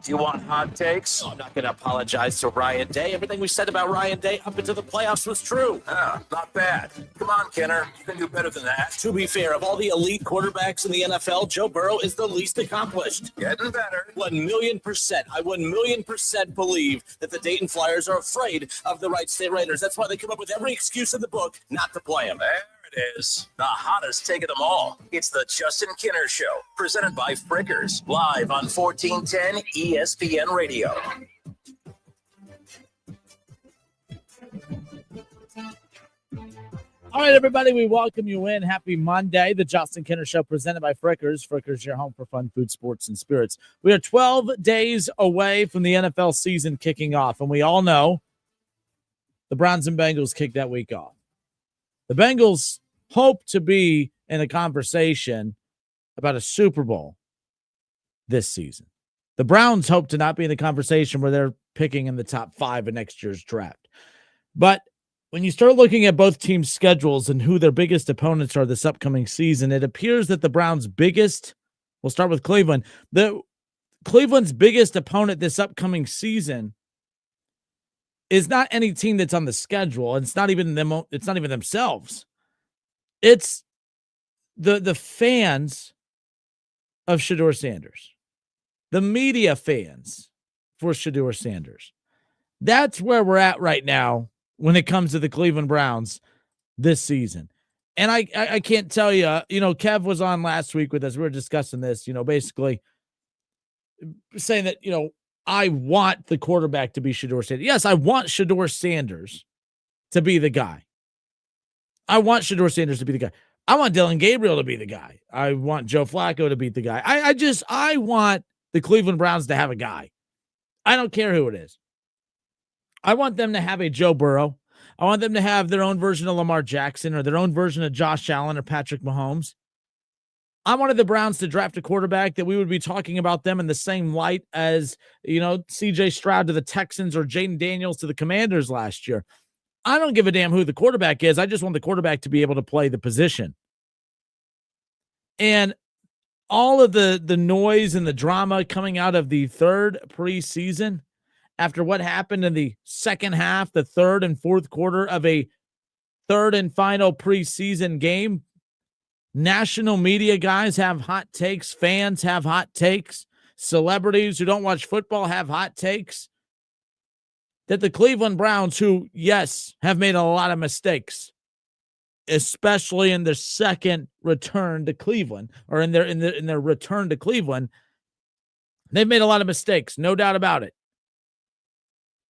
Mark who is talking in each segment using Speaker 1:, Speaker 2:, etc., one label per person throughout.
Speaker 1: Do you want hot takes?
Speaker 2: No, I'm not going to apologize to Ryan Day. Everything we said about Ryan Day up until the playoffs was true.
Speaker 1: Not bad. Come on, Kenner. You can do better than that.
Speaker 2: To be fair, of all the elite quarterbacks in the NFL, Joe Burrow is the least accomplished.
Speaker 1: Getting better.
Speaker 2: 1,000,000%. I 1,000,000% believe that the Dayton Flyers are afraid of the Wright State Raiders. That's why they come up with every excuse in the book not to play them.
Speaker 1: There it is. The hottest take of them all. It's the Justin Kinner Show, presented by Frickers, live on 1410 ESPN Radio.
Speaker 3: All right, everybody, we welcome you in. Happy Monday. The Justin Kinner Show presented by Frickers. Frickers, your home for fun, food, sports, and spirits. We are 12 days away from the NFL season kicking off, and we all know the Browns and Bengals kicked that week off. The Bengals hope to be in a conversation about a Super Bowl this season. The Browns hope to not be in the conversation where they're picking in the top 5 in next year's draft. But when you start looking at both teams' schedules and who their biggest opponents are this upcoming season, it appears that the Browns' biggest, we'll start with Cleveland, Cleveland's biggest opponent this upcoming season is not any team that's on the schedule. It's not even them. It's not even themselves. It's the fans of Shedeur Sanders, the media fans for Shedeur Sanders. That's where we're at right now when it comes to the Cleveland Browns this season. And I can't tell you, Kev was on last week with us. We were discussing this, basically saying that, I want the quarterback to be Shedeur Sanders. Yes, I want Shedeur Sanders to be the guy. I want Shedeur Sanders to be the guy. I want Dylan Gabriel to be the guy. I want Joe Flacco to be the guy. I want the Cleveland Browns to have a guy. I don't care who it is. I want them to have a Joe Burrow. I want them to have their own version of Lamar Jackson or their own version of Josh Allen or Patrick Mahomes. I wanted the Browns to draft a quarterback that we would be talking about them in the same light as, C.J. Stroud to the Texans or Jaden Daniels to the Commanders last year. I don't give a damn who the quarterback is. I just want the quarterback to be able to play the position. And all of the noise and the drama coming out of the third preseason after what happened in the second half, the third and fourth quarter of a third and final preseason game, national media guys have hot takes. Fans have hot takes. Celebrities who don't watch football have hot takes. That the Cleveland Browns, who, yes, have made a lot of mistakes, especially in their second return to Cleveland, or in their return to Cleveland, they've made a lot of mistakes, no doubt about it.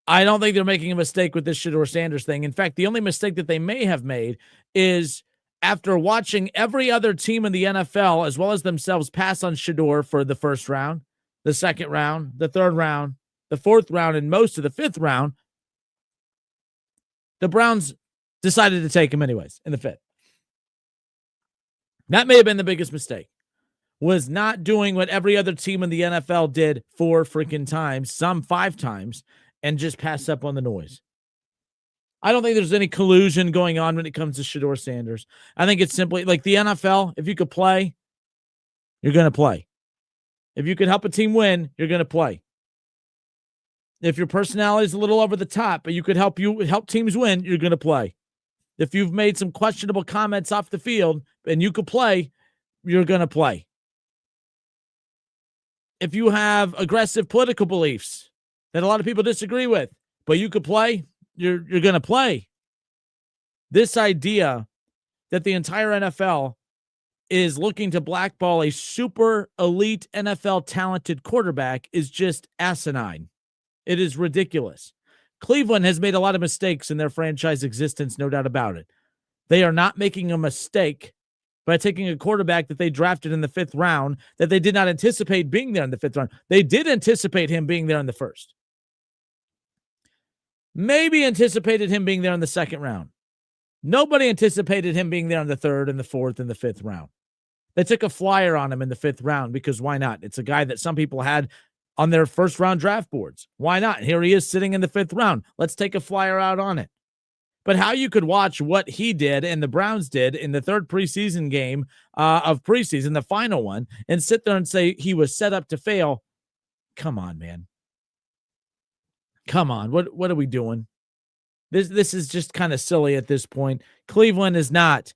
Speaker 3: I don't think they're making a mistake with this Shedeur Sanders thing. In fact, the only mistake that they may have made is after watching every other team in the NFL, as well as themselves, pass on Shedeur for the first round, the second round, the third round, the fourth round, and most of the fifth round, the Browns decided to take him anyways in the fifth. That may have been the biggest mistake, was not doing what every other team in the NFL did 4 freaking times, some 5 times, and just pass up on the noise. I don't think there's any collusion going on when it comes to Shedeur Sanders. I think it's simply like the NFL. If you could play, you're going to play. If you could help a team win, you're going to play. If your personality is a little over the top, but you could help teams win, you're going to play. If you've made some questionable comments off the field and you could play, you're going to play. If you have aggressive political beliefs that a lot of people disagree with, but you could play, you're going to play. This idea that the entire NFL is looking to blackball a super elite NFL talented quarterback is just asinine. It is ridiculous. Cleveland has made a lot of mistakes in their franchise existence, no doubt about it. They are not making a mistake by taking a quarterback that they drafted in the 5th round that they did not anticipate being there in the 5th round. They did anticipate him being there in the 1st. Maybe anticipated him being there in the 2nd round. Nobody anticipated him being there in the 3rd and the 4th and the 5th round. They took a flyer on him in the 5th round because why not? It's a guy that some people had on their 1st round draft boards. Why not? Here he is sitting in the 5th round. Let's take a flyer out on it. But how you could watch what he did and the Browns did in the 3rd preseason game of preseason, the final one, and sit there and say he was set up to fail come on, man. Come on. What are we doing? This is just kind of silly at this point. Cleveland is not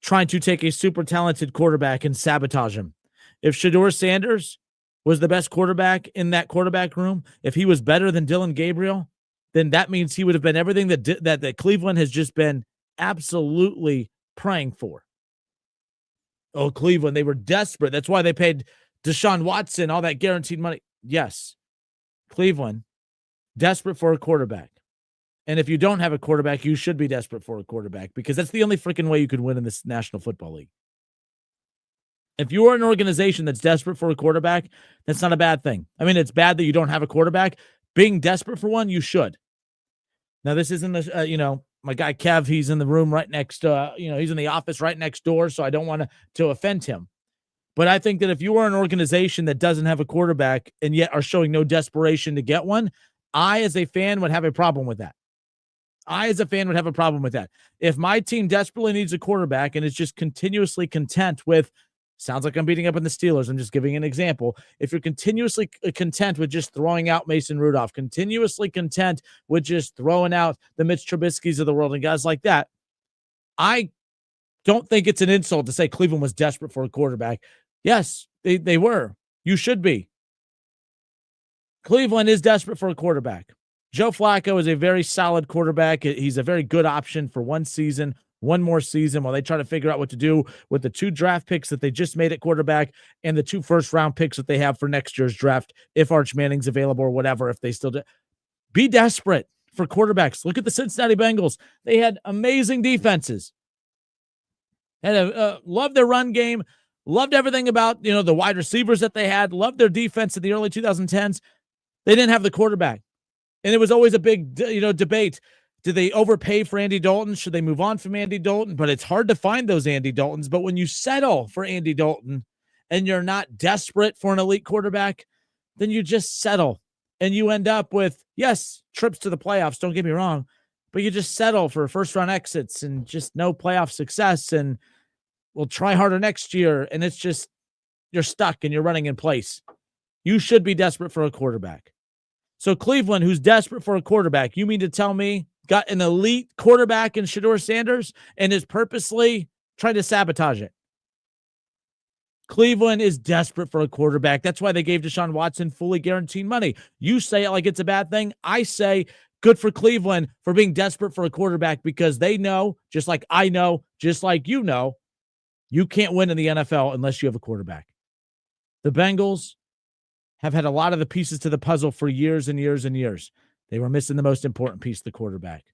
Speaker 3: trying to take a super talented quarterback and sabotage him. If Shedeur Sanders was the best quarterback in that quarterback room, if he was better than Dylan Gabriel, then that means he would have been everything that Cleveland has just been absolutely praying for. Oh, Cleveland, they were desperate. That's why they paid Deshaun Watson all that guaranteed money. Yes, Cleveland, desperate for a quarterback. And if you don't have a quarterback, you should be desperate for a quarterback because that's the only freaking way you could win in this National Football League. If you are an organization that's desperate for a quarterback, that's not a bad thing. I mean, it's bad that you don't have a quarterback. Being desperate for one, you should. Now, this isn't, my guy Kev, he's in the room right next, he's in the office right next door, so I don't want to offend him. But I think that if you are an organization that doesn't have a quarterback and yet are showing no desperation to get one, I, as a fan, would have a problem with that. If my team desperately needs a quarterback and is just continuously content with, sounds like I'm beating up on the Steelers, I'm just giving an example. If you're continuously content with just throwing out Mason Rudolph, continuously content with just throwing out the Mitch Trubisky's of the world and guys like that, I don't think it's an insult to say Cleveland was desperate for a quarterback. Yes, they were. You should be. Cleveland is desperate for a quarterback. Joe Flacco is a very solid quarterback. He's a very good option for one more season while they try to figure out what to do with the 2 draft picks that they just made at quarterback and the 2 first-round picks that they have for next year's draft, if Arch Manning's available or whatever, if they still do. Be desperate for quarterbacks. Look at the Cincinnati Bengals. They had amazing defenses. Loved their run game, loved everything about, the wide receivers that they had, loved their defense in the early 2010s. They didn't have the quarterback. And it was always a big, debate. Did they overpay for Andy Dalton? Should they move on from Andy Dalton? But it's hard to find those Andy Daltons. But when you settle for Andy Dalton and you're not desperate for an elite quarterback, then you just settle. And you end up with, yes, trips to the playoffs, don't get me wrong, but you just settle for first-round exits and just no playoff success. And we'll try harder next year. And it's just, you're stuck and you're running in place. You should be desperate for a quarterback. So Cleveland, who's desperate for a quarterback, you mean to tell me got an elite quarterback in Shedeur Sanders and is purposely trying to sabotage it? Cleveland is desperate for a quarterback. That's why they gave Deshaun Watson fully guaranteed money. You say it like it's a bad thing. I say good for Cleveland for being desperate for a quarterback because they know, just like I know, just like you know, you can't win in the NFL unless you have a quarterback. The Bengals have had a lot of the pieces to the puzzle for years and years and years. They were missing the most important piece, the quarterback.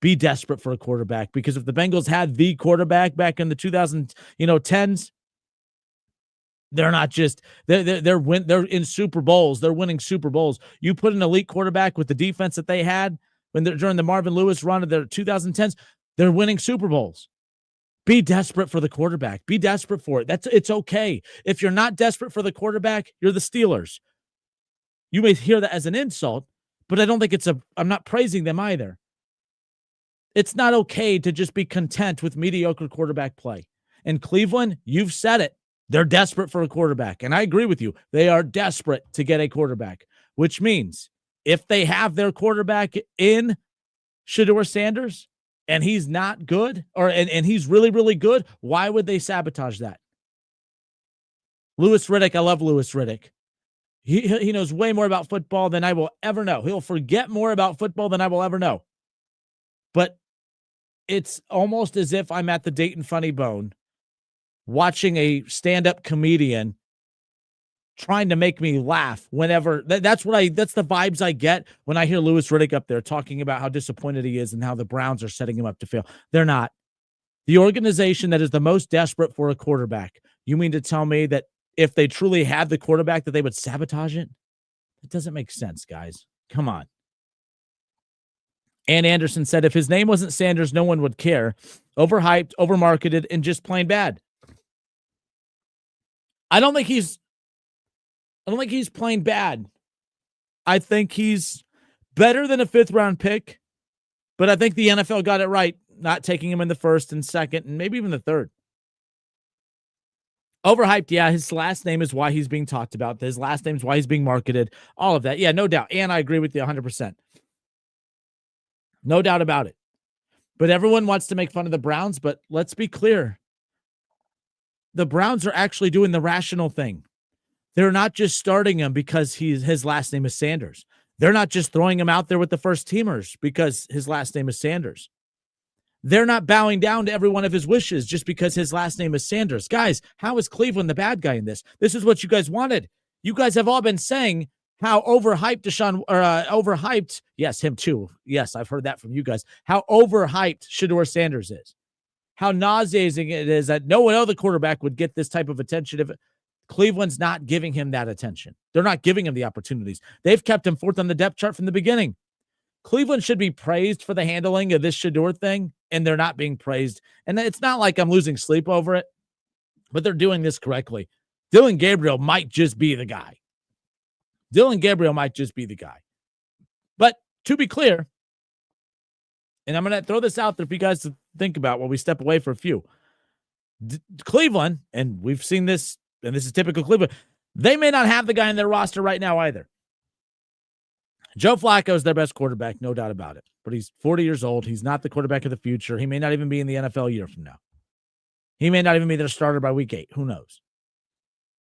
Speaker 3: Be desperate for a quarterback because if the Bengals had the quarterback back in the 2010s, they're not just they're in Super Bowls. They're winning Super Bowls. You put an elite quarterback with the defense that they had during the Marvin Lewis run of their 2010s, they're winning Super Bowls. Be desperate for the quarterback. Be desperate for it. It's okay. If you're not desperate for the quarterback, you're the Steelers. You may hear that as an insult, but I don't think I'm not praising them either. It's not okay to just be content with mediocre quarterback play. And Cleveland, you've said it. They're desperate for a quarterback. And I agree with you. They are desperate to get a quarterback, which means if they have their quarterback in Shedeur Sanders and he's not good and he's really, really good, why would they sabotage that? Louis Riddick, I love Louis Riddick. He knows way more about football than I will ever know. He'll forget more about football than I will ever know. But it's almost as if I'm at the Dayton Funny Bone watching a stand-up comedian trying to make me laugh whenever that's the vibes I get when I hear Louis Riddick up there talking about how disappointed he is and how the Browns are setting him up to fail. They're not. The organization that is the most desperate for a quarterback, you mean to tell me that if they truly had the quarterback that they would sabotage it? It doesn't make sense, guys. Come on. Ann Anderson said if his name wasn't Sanders, no one would care. Overhyped, overmarketed, and just plain bad. I don't think he's plain bad. I think he's better than a 5th round pick, but I think the NFL got it right, not taking him in the 1st and 2nd and maybe even the 3rd. Overhyped, yeah. His last name is why he's being talked about. His last name is why he's being marketed. All of that. Yeah, no doubt. And I agree with you 100%. No doubt about it. But everyone wants to make fun of the Browns, but let's be clear. The Browns are actually doing the rational thing. They're not just starting him because his last name is Sanders. They're not just throwing him out there with the first teamers because his last name is Sanders. They're not bowing down to every one of his wishes just because his last name is Sanders. Guys, how is Cleveland the bad guy in this? This is what you guys wanted. You guys have all been saying how overhyped overhyped. Yes, him too. Yes, I've heard that from you guys. How overhyped Shedeur Sanders is. How nauseating it is that no other quarterback would get this type of attention if Cleveland's not giving him that attention. They're not giving him the opportunities. They've kept him fourth on the depth chart from the beginning. Cleveland should be praised for the handling of this Shedeur thing, and they're not being praised. And it's not like I'm losing sleep over it, but they're doing this correctly. Dillon Gabriel might just be the guy. Dillon Gabriel might just be the guy. But to be clear, and I'm going to throw this out there for you guys to think about while we step away for a few. Cleveland, and we've seen this, and this is typical Cleveland, they may not have the guy in their roster right now either. Joe Flacco is their best quarterback, no doubt about it. But he's 40 years old. He's not the quarterback of the future. He may not even be in the NFL a year from now. He may not even be their starter by week 8. Who knows?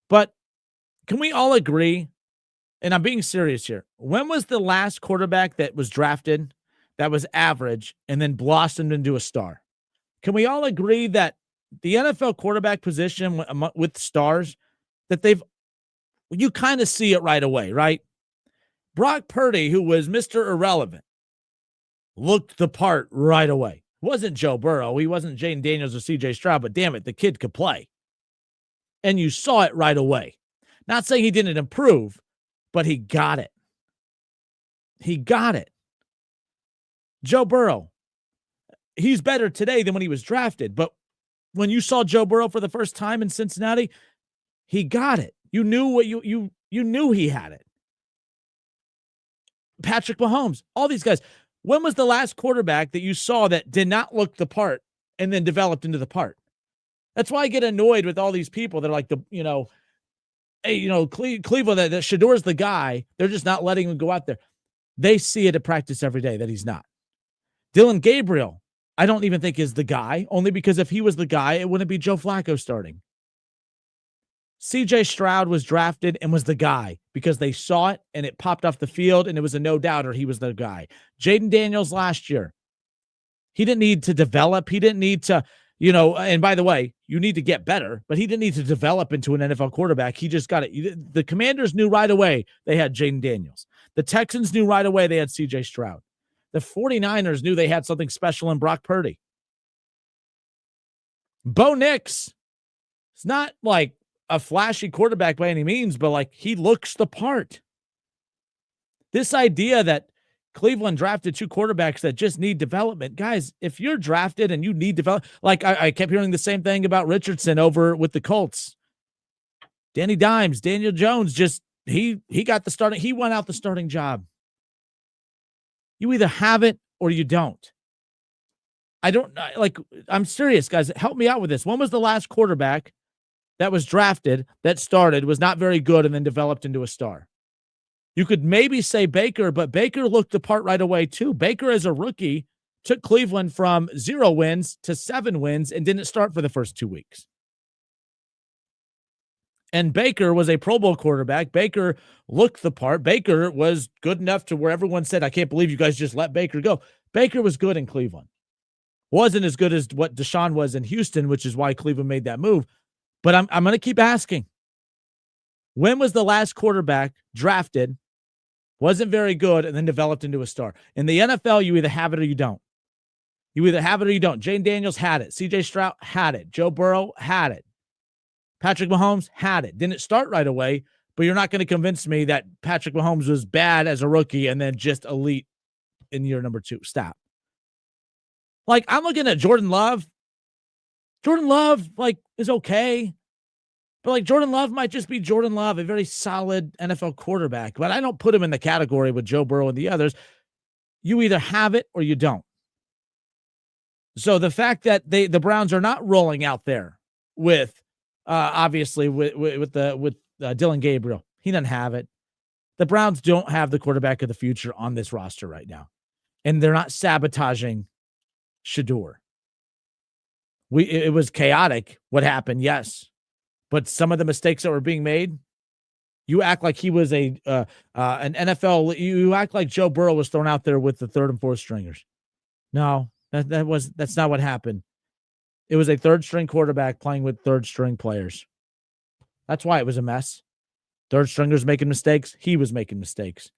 Speaker 3: But can we all agree, and I'm being serious here, when was the last quarterback that was drafted that was average and then blossomed into a star? Can we all agree that the NFL quarterback position with stars, that you kind of see it right away, right? Brock Purdy, who was Mr. Irrelevant, looked the part right away. It wasn't Joe Burrow. He wasn't Jaden Daniels or CJ Stroud, but damn it, the kid could play. And you saw it right away. Not saying he didn't improve, but he got it. He got it. Joe Burrow, he's better today than when he was drafted, but when you saw Joe Burrow for the first time in Cincinnati, he got it. You knew what you knew he had it. Patrick Mahomes, all these guys. When was the last quarterback that you saw that did not look the part and then developed into the part? That's why I get annoyed with all these people that are like Cleveland, that Shedeur's the guy. They're just not letting him go out there. They see it at practice every day that he's not. Dillon Gabriel, I don't even think is the guy, only because if he was the guy, it wouldn't be Joe Flacco starting. CJ Stroud was drafted and was the guy because they saw it and it popped off the field and it was a no-doubter he was the guy. Jaden Daniels last year, he didn't need to develop. He didn't need to, and by the way, you need to get better, but he didn't need to develop into an NFL quarterback. He just got it. The Commanders knew right away they had Jaden Daniels. The Texans knew right away they had CJ Stroud. The 49ers knew they had something special in Brock Purdy. Bo Nix, it's not like a flashy quarterback by any means, but like he looks the part. This idea that Cleveland drafted 2 quarterbacks that just need development. Guys, if you're drafted and you need development, like I kept hearing the same thing about Richardson over with the Colts. Danny Dimes, Daniel Jones, he got the starting, he went out the starting job. You either have it or you don't. I'm serious, guys. Help me out with this. When was the last quarterback that was drafted, that started, was not very good, and then developed into a star? You could maybe say Baker, but Baker looked the part right away too. Baker, as a rookie, took Cleveland from 0 wins to 7 wins and didn't start for the first 2 weeks. And Baker was a Pro Bowl quarterback. Baker looked the part. Baker was good enough to where everyone said, I can't believe you guys just let Baker go. Baker was good in Cleveland. Wasn't as good as what Deshaun was in Houston, which is why Cleveland made that move. But I'm going to keep asking. When was the last quarterback drafted, wasn't very good, and then developed into a star? In the NFL, you either have it or you don't. You either have it or you don't. Jaden Daniels had it. CJ Stroud had it. Joe Burrow had it. Patrick Mahomes had it. Didn't start right away, but you're not going to convince me that Patrick Mahomes was bad as a rookie and then just elite in year number 2. Stop. Like, I'm looking at Jordan Love. Jordan Love, is okay. But, Jordan Love might just be Jordan Love, a very solid NFL quarterback. But I don't put him in the category with Joe Burrow and the others. You either have it or you don't. So the fact that the Browns are not rolling out there with obviously with Dylan Gabriel. He doesn't have it. The Browns don't have the quarterback of the future on this roster right now, and they're not sabotaging Shedeur. It was chaotic what happened, yes, but some of the mistakes that were being made, you act like he was an NFL. You act like Joe Burrow was thrown out there with the third and fourth stringers. No, that's not what happened. It was a third string quarterback playing with third string players. That's why it was a mess. Third stringers making mistakes. He was making mistakes.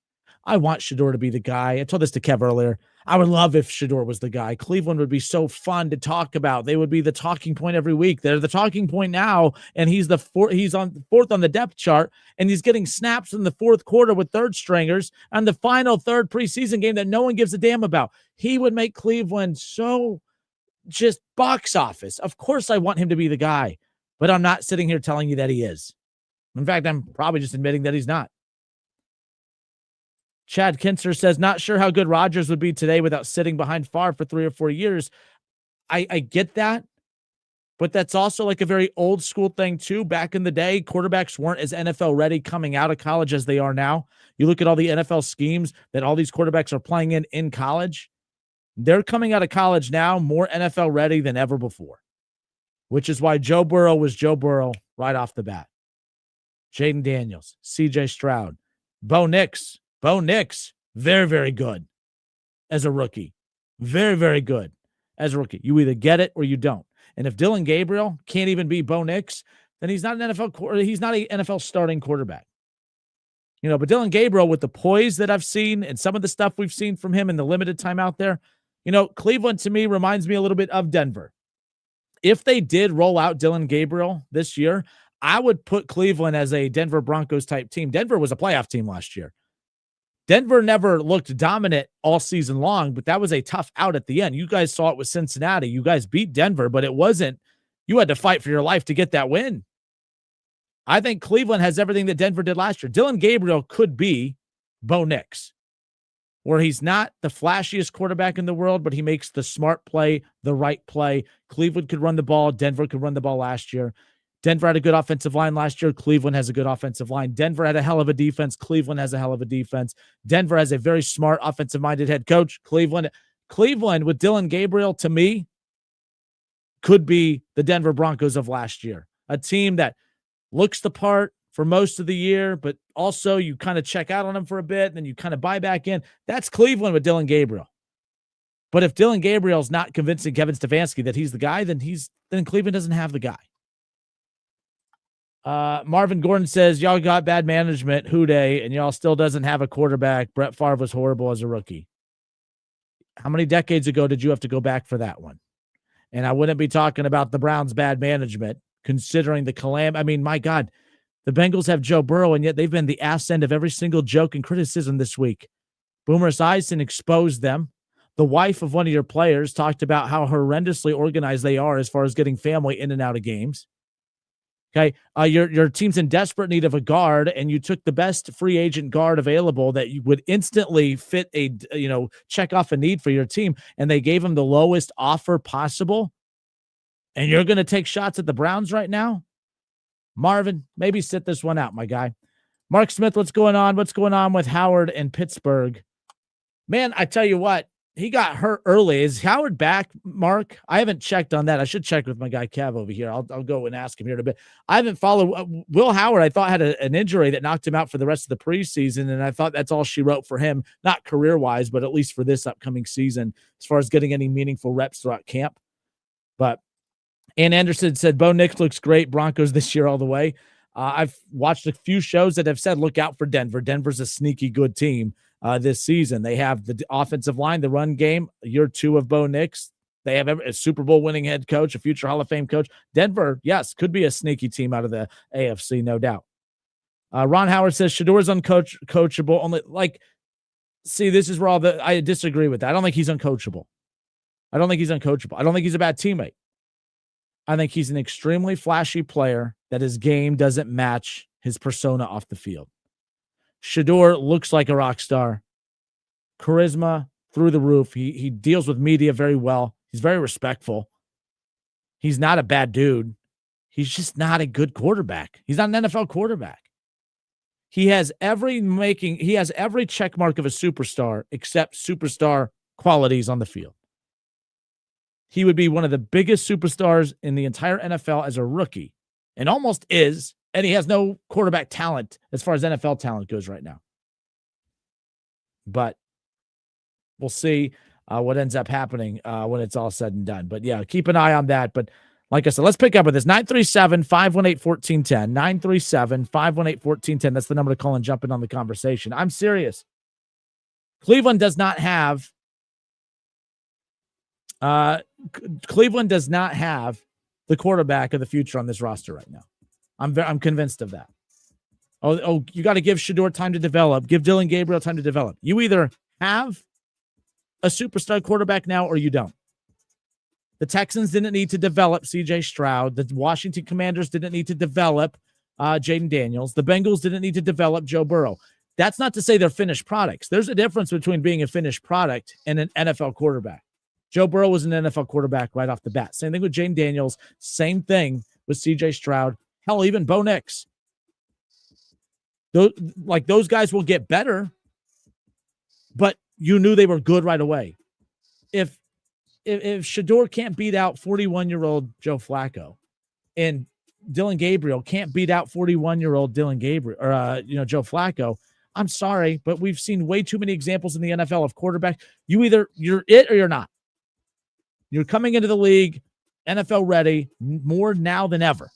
Speaker 3: I want Shedeur to be the guy. I told this to Kev earlier. I would love if Shedeur was the guy. Cleveland would be so fun to talk about. They would be the talking point every week. They're the talking point now, and he's on fourth on the depth chart, and he's getting snaps in the fourth quarter with third stringers on the final third preseason game that no one gives a damn about. He would make Cleveland so just box office. Of course I want him to be the guy, but I'm not sitting here telling you that he is. In fact, I'm probably just admitting that he's not. Chad Kinser says, not sure how good Rodgers would be today without sitting behind Favre for 3 or 4 years. I get that, but that's also like a very old school thing too. Back in the day, quarterbacks weren't as NFL ready coming out of college as they are now. You look at all the NFL schemes that all these quarterbacks are playing in college. They're coming out of college now more NFL ready than ever before, which is why Joe Burrow was Joe Burrow right off the bat. Jaden Daniels, CJ Stroud, Bo Nix, very, very good as a rookie. Very, very good as a rookie. You either get it or you don't. And if Dylan Gabriel can't even be Bo Nix, then he's not an NFL starting quarterback. But Dylan Gabriel, with the poise that I've seen and some of the stuff we've seen from him in the limited time out there, Cleveland to me reminds me a little bit of Denver. If they did roll out Dylan Gabriel this year, I would put Cleveland as a Denver Broncos type team. Denver was a playoff team last year. Denver never looked dominant all season long, but that was a tough out at the end. You guys saw it with Cincinnati. You guys beat Denver, but it wasn't, you had to fight for your life to get that win. I think Cleveland has everything that Denver did last year. Dylan Gabriel could be Bo Nix, where he's not the flashiest quarterback in the world, but he makes the smart play, the right play. Cleveland could run the ball. Denver could run the ball last year. Denver had a good offensive line last year. Cleveland has a good offensive line. Denver had a hell of a defense. Cleveland has a hell of a defense. Denver has a very smart offensive-minded head coach. Cleveland with Dylan Gabriel, to me, could be the Denver Broncos of last year. A team that looks the part for most of the year, but also you kind of check out on them for a bit, and then you kind of buy back in. That's Cleveland with Dylan Gabriel. But if Dylan Gabriel's not convincing Kevin Stefanski that he's the guy, then Cleveland doesn't have the guy. Marvin Gordon says, y'all got bad management, Houday, and y'all still doesn't have a quarterback. Brett Favre was horrible as a rookie. How many decades ago did you have to go back for that one? And I wouldn't be talking about the Browns' bad management, considering the calamity. I mean, my God, the Bengals have Joe Burrow, and yet they've been the ass end of every single joke and criticism this week. Boomer Esiason exposed them. The wife of one of your players talked about how horrendously organized they are as far as getting family in and out of games. Okay, your team's in desperate need of a guard, and you took the best free agent guard available that you would instantly fit check off a need for your team, and they gave him the lowest offer possible. And you're going to take shots at the Browns right now? Marvin, maybe sit this one out, my guy. Mark Smith, what's going on? What's going on with Howard and Pittsburgh? Man, I tell you what, he got hurt early. Is Howard back, Mark? I haven't checked on that. I should check with my guy Kev over here. I'll go and ask him here in a bit. I haven't followed. Will Howard, I thought, had an injury that knocked him out for the rest of the preseason, and I thought that's all she wrote for him, not career-wise, but at least for this upcoming season, as far as getting any meaningful reps throughout camp. But Ann Anderson said, Bo Nix looks great. Broncos this year all the way. I've watched a few shows that have said, look out for Denver. Denver's a sneaky good team this season. They have the offensive line, the run game, year 2 of Bo Nix. They have a Super Bowl winning head coach, a future Hall of Fame coach. Denver, yes, could be a sneaky team out of the AFC, no doubt. Ron Howard says Shedeur's uncoachable. This is where I disagree with that. I don't think he's uncoachable. I don't think he's a bad teammate. I think he's an extremely flashy player that his game doesn't match his persona off the field. Shedeur looks like a rock star. Charisma through the roof. He deals with media very well. He's very respectful. He's not a bad dude. He's just not a good quarterback. He's not an NFL quarterback. He has every check mark of a superstar except superstar qualities on the field. He would be one of the biggest superstars in the entire NFL as a rookie, and almost is, and he has no quarterback talent as far as NFL talent goes right now. But we'll see what ends up happening when it's all said and done. But yeah, keep an eye on that. But like I said, let's pick up with this. 937-518-1410. 937-518-1410. That's the number to call and jump in on the conversation. I'm serious. Cleveland does not have the quarterback of the future on this roster right now. I'm convinced of that. Oh, you got to give Shedeur time to develop. Give Dylan Gabriel time to develop. You either have a superstar quarterback now or you don't. The Texans didn't need to develop C.J. Stroud. The Washington Commanders didn't need to develop Jaden Daniels. The Bengals didn't need to develop Joe Burrow. That's not to say they're finished products. There's a difference between being a finished product and an NFL quarterback. Joe Burrow was an NFL quarterback right off the bat. Same thing with Jaden Daniels. Same thing with C.J. Stroud. Hell, even Bo Nix. Those guys will get better, but you knew they were good right away. If Shedeur can't beat out 41-year-old Joe Flacco, and Dylan Gabriel can't beat out 41-year-old Dylan Gabriel or Joe Flacco, I'm sorry, but we've seen way too many examples in the NFL of quarterback. You're it or you're not. You're coming into the league NFL ready more now than ever.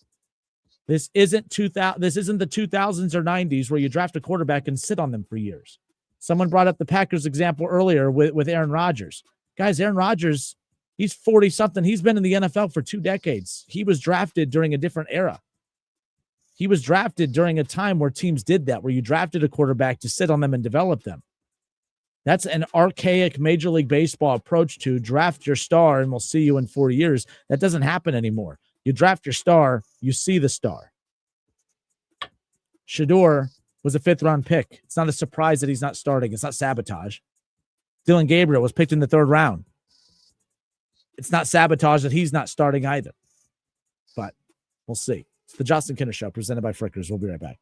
Speaker 3: This isn't the 2000s or 90s where you draft a quarterback and sit on them for years. Someone brought up the Packers example earlier with Aaron Rodgers. Guys, Aaron Rodgers, he's 40-something. He's been in the NFL for 2 decades. He was drafted during a different era. He was drafted during a time where teams did that, where you drafted a quarterback to sit on them and develop them. That's an archaic Major League Baseball approach to draft your star and we'll see you in 4 years. That doesn't happen anymore. You draft your star, you see the star. Shedeur was a 5th-round pick. It's not a surprise that he's not starting. It's not sabotage. Dylan Gabriel was picked in the 3rd round. It's not sabotage that he's not starting either. But we'll see. It's the Justin Kinner Show presented by Frickers. We'll be right back.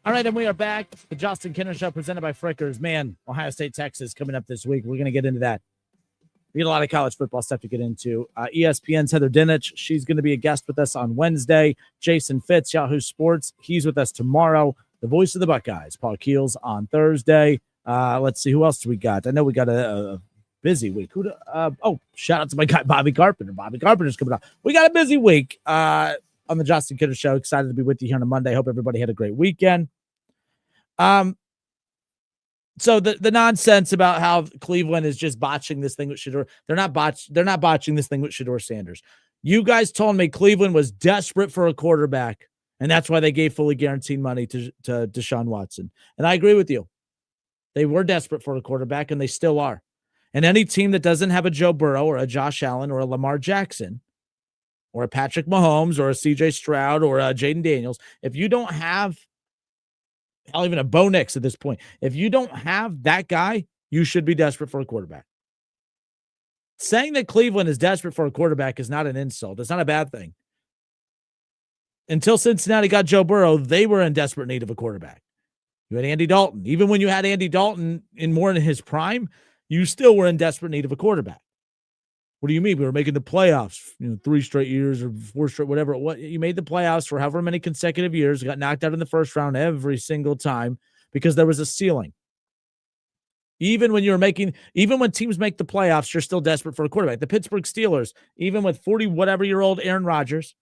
Speaker 3: All right, and we are back. The Justin Kinner Show presented by Frickers. Man, Ohio State, Texas coming up this week. We're going to get into that. We got a lot of college football stuff to get into. ESPN's Heather Dinich, she's going to be a guest with us on Wednesday. Jason Fitz, Yahoo Sports, he's with us tomorrow. The voice of the Buckeyes, Paul Keels, on Thursday. Let's see, who else do we got? I know we got a busy week. Shout out to my guy, Bobby Carpenter. Bobby Carpenter's coming out. We got a busy week on the Justin Kinner Show. Excited to be with you here on a Monday. Hope everybody had a great weekend. So the nonsense about how Cleveland is just botching this thing with Shedeur, they're not botching this thing with Shedeur Sanders. You guys told me Cleveland was desperate for a quarterback, and that's why they gave fully guaranteed money to Deshaun Watson. And I agree with you. They were desperate for a quarterback, and they still are. And any team that doesn't have a Joe Burrow or a Josh Allen or a Lamar Jackson or a Patrick Mahomes or a CJ Stroud or a Jaden Daniels, if you don't have even a Bo Nix at this point, if you don't have that guy, you should be desperate for a quarterback. Saying that Cleveland is desperate for a quarterback is not an insult. It's not a bad thing. Until Cincinnati got Joe Burrow, they were in desperate need of a quarterback. You had Andy Dalton. Even when you had Andy Dalton more in his prime, you still were in desperate need of a quarterback. What do you mean? We were making the playoffs, 3 straight years or 4 straight, whatever. You made the playoffs for however many consecutive years, got knocked out in the first round every single time because there was a ceiling. Even when teams make the playoffs, you're still desperate for a quarterback. The Pittsburgh Steelers, even with 40-whatever-year-old Aaron Rodgers,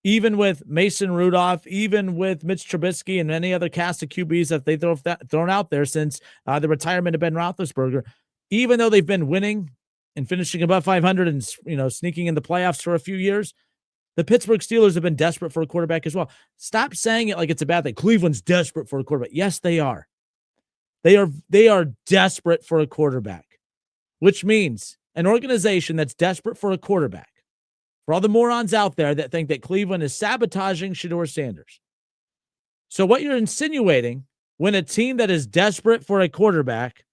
Speaker 3: even with Mason Rudolph, even with Mitch Trubisky and any other cast of QBs that they've thrown out there since the retirement of Ben Roethlisberger, even though they've been winning and finishing above 500 and, sneaking in the playoffs for a few years, the Pittsburgh Steelers have been desperate for a quarterback as well. Stop saying it like it's a bad thing. Cleveland's desperate for a quarterback. Yes, they are. They are desperate for a quarterback, which means an organization that's desperate for a quarterback, for all the morons out there that think that Cleveland is sabotaging Shedeur Sanders. So what you're insinuating when a team that is desperate for a quarterback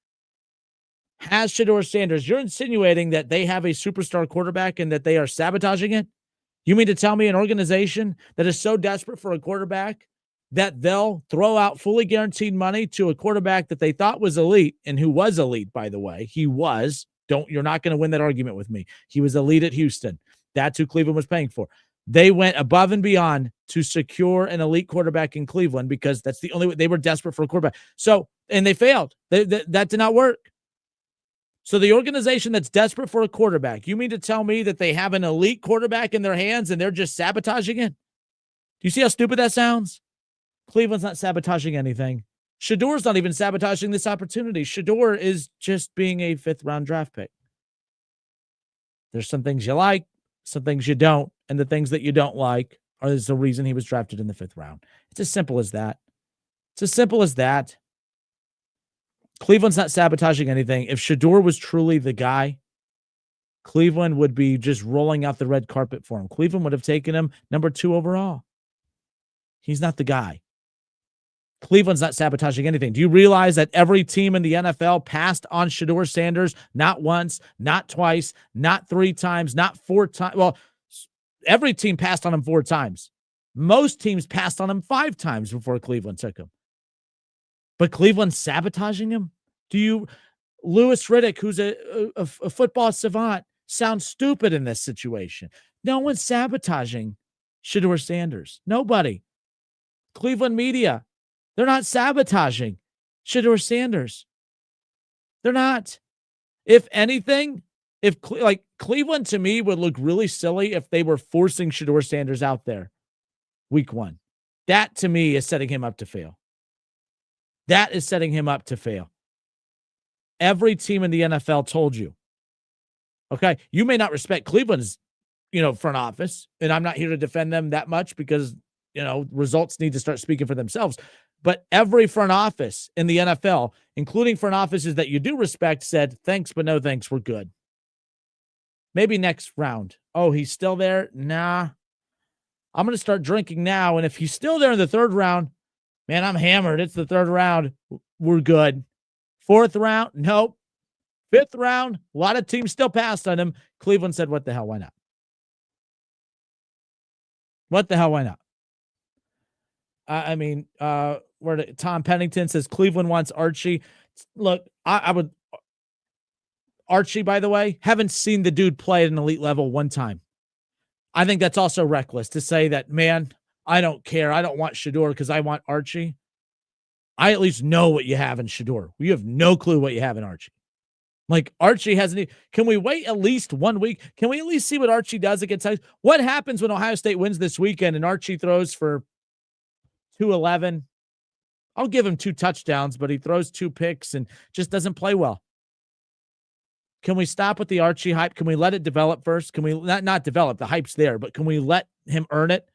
Speaker 3: has Shedeur Sanders, you're insinuating that they have a superstar quarterback and that they are sabotaging it? You mean to tell me an organization that is so desperate for a quarterback that they'll throw out fully guaranteed money to a quarterback that they thought was elite, and who was elite, by the way? He was. You're not going to win that argument with me. He was elite at Houston. That's who Cleveland was paying for. They went above and beyond to secure an elite quarterback in Cleveland because that's the only way. They were desperate for a quarterback. So, and they failed. That did not work. So the organization that's desperate for a quarterback, you mean to tell me that they have an elite quarterback in their hands and they're just sabotaging it? Do you see how stupid that sounds? Cleveland's not sabotaging anything. Shedeur's not even sabotaging this opportunity. Shedeur is just being a 5th-round draft pick. There's some things you like, some things you don't, and the things that you don't like are the reason he was drafted in the 5th round. It's as simple as that. It's as simple as that. Cleveland's not sabotaging anything. If Shedeur was truly the guy, Cleveland would be just rolling out the red carpet for him. Cleveland would have taken him number 2 overall. He's not the guy. Cleveland's not sabotaging anything. Do you realize that every team in the NFL passed on Shedeur Sanders not once, not twice, not 3 times, not 4 times? Well, every team passed on him 4 times. Most teams passed on him 5 times before Cleveland took him. But Cleveland's sabotaging him? Louis Riddick, who's a football savant, sounds stupid in this situation. No one's sabotaging Shedeur Sanders. Nobody. Cleveland media, they're not sabotaging Shedeur Sanders. They're not. If anything, Cleveland to me would look really silly if they were forcing Shedeur Sanders out there week 1. That to me is setting him up to fail. That is setting him up to fail. Every team in the NFL told you. Okay, you may not respect Cleveland's, front office, and I'm not here to defend them that much because, results need to start speaking for themselves. But every front office in the NFL, including front offices that you do respect, said, thanks, but no thanks, we're good. Maybe next round. Oh, he's still there? Nah. I'm going to start drinking now, and if he's still there in the 3rd round, man, I'm hammered. It's the 3rd round. We're good. 4th round? Nope. 5th round? A lot of teams still passed on him. Cleveland said, what the hell? Why not? What the hell? Why not? Tom Pennington says Cleveland wants Archie. Look, I would Archie, by the way, haven't seen the dude play at an elite level one time. I think that's also reckless to say that, man, I don't care. I don't want Shedeur because I want Archie. I at least know what you have in Shedeur. You have no clue what you have in Archie. Like, Archie hasn't. Can we wait at least 1 week? Can we at least see what Archie does against Texas? What happens when Ohio State wins this weekend and Archie throws for 211? I'll give him 2 touchdowns, but he throws 2 picks and just doesn't play well. Can we stop with the Archie hype? Can we let it develop first? Can we not develop? The hype's there, but can we let him earn it?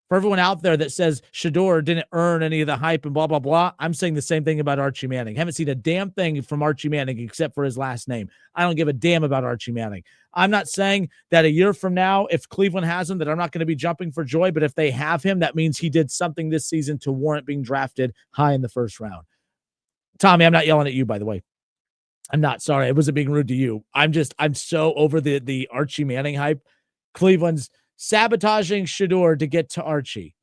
Speaker 3: For everyone out there that says Shedeur didn't earn any of the hype and blah, blah, blah, I'm saying the same thing about Archie Manning. Haven't seen a damn thing from Archie Manning except for his last name. I don't give a damn about Archie Manning. I'm not saying that a year from now, if Cleveland has him, that I'm not going to be jumping for joy, but if they have him, that means he did something this season to warrant being drafted high in the first round. Tommy, I'm not yelling at you, by the way. I'm not. Sorry. I wasn't being rude to you. I'm so over the Archie Manning hype. Cleveland's sabotaging Shedeur to get to Archie.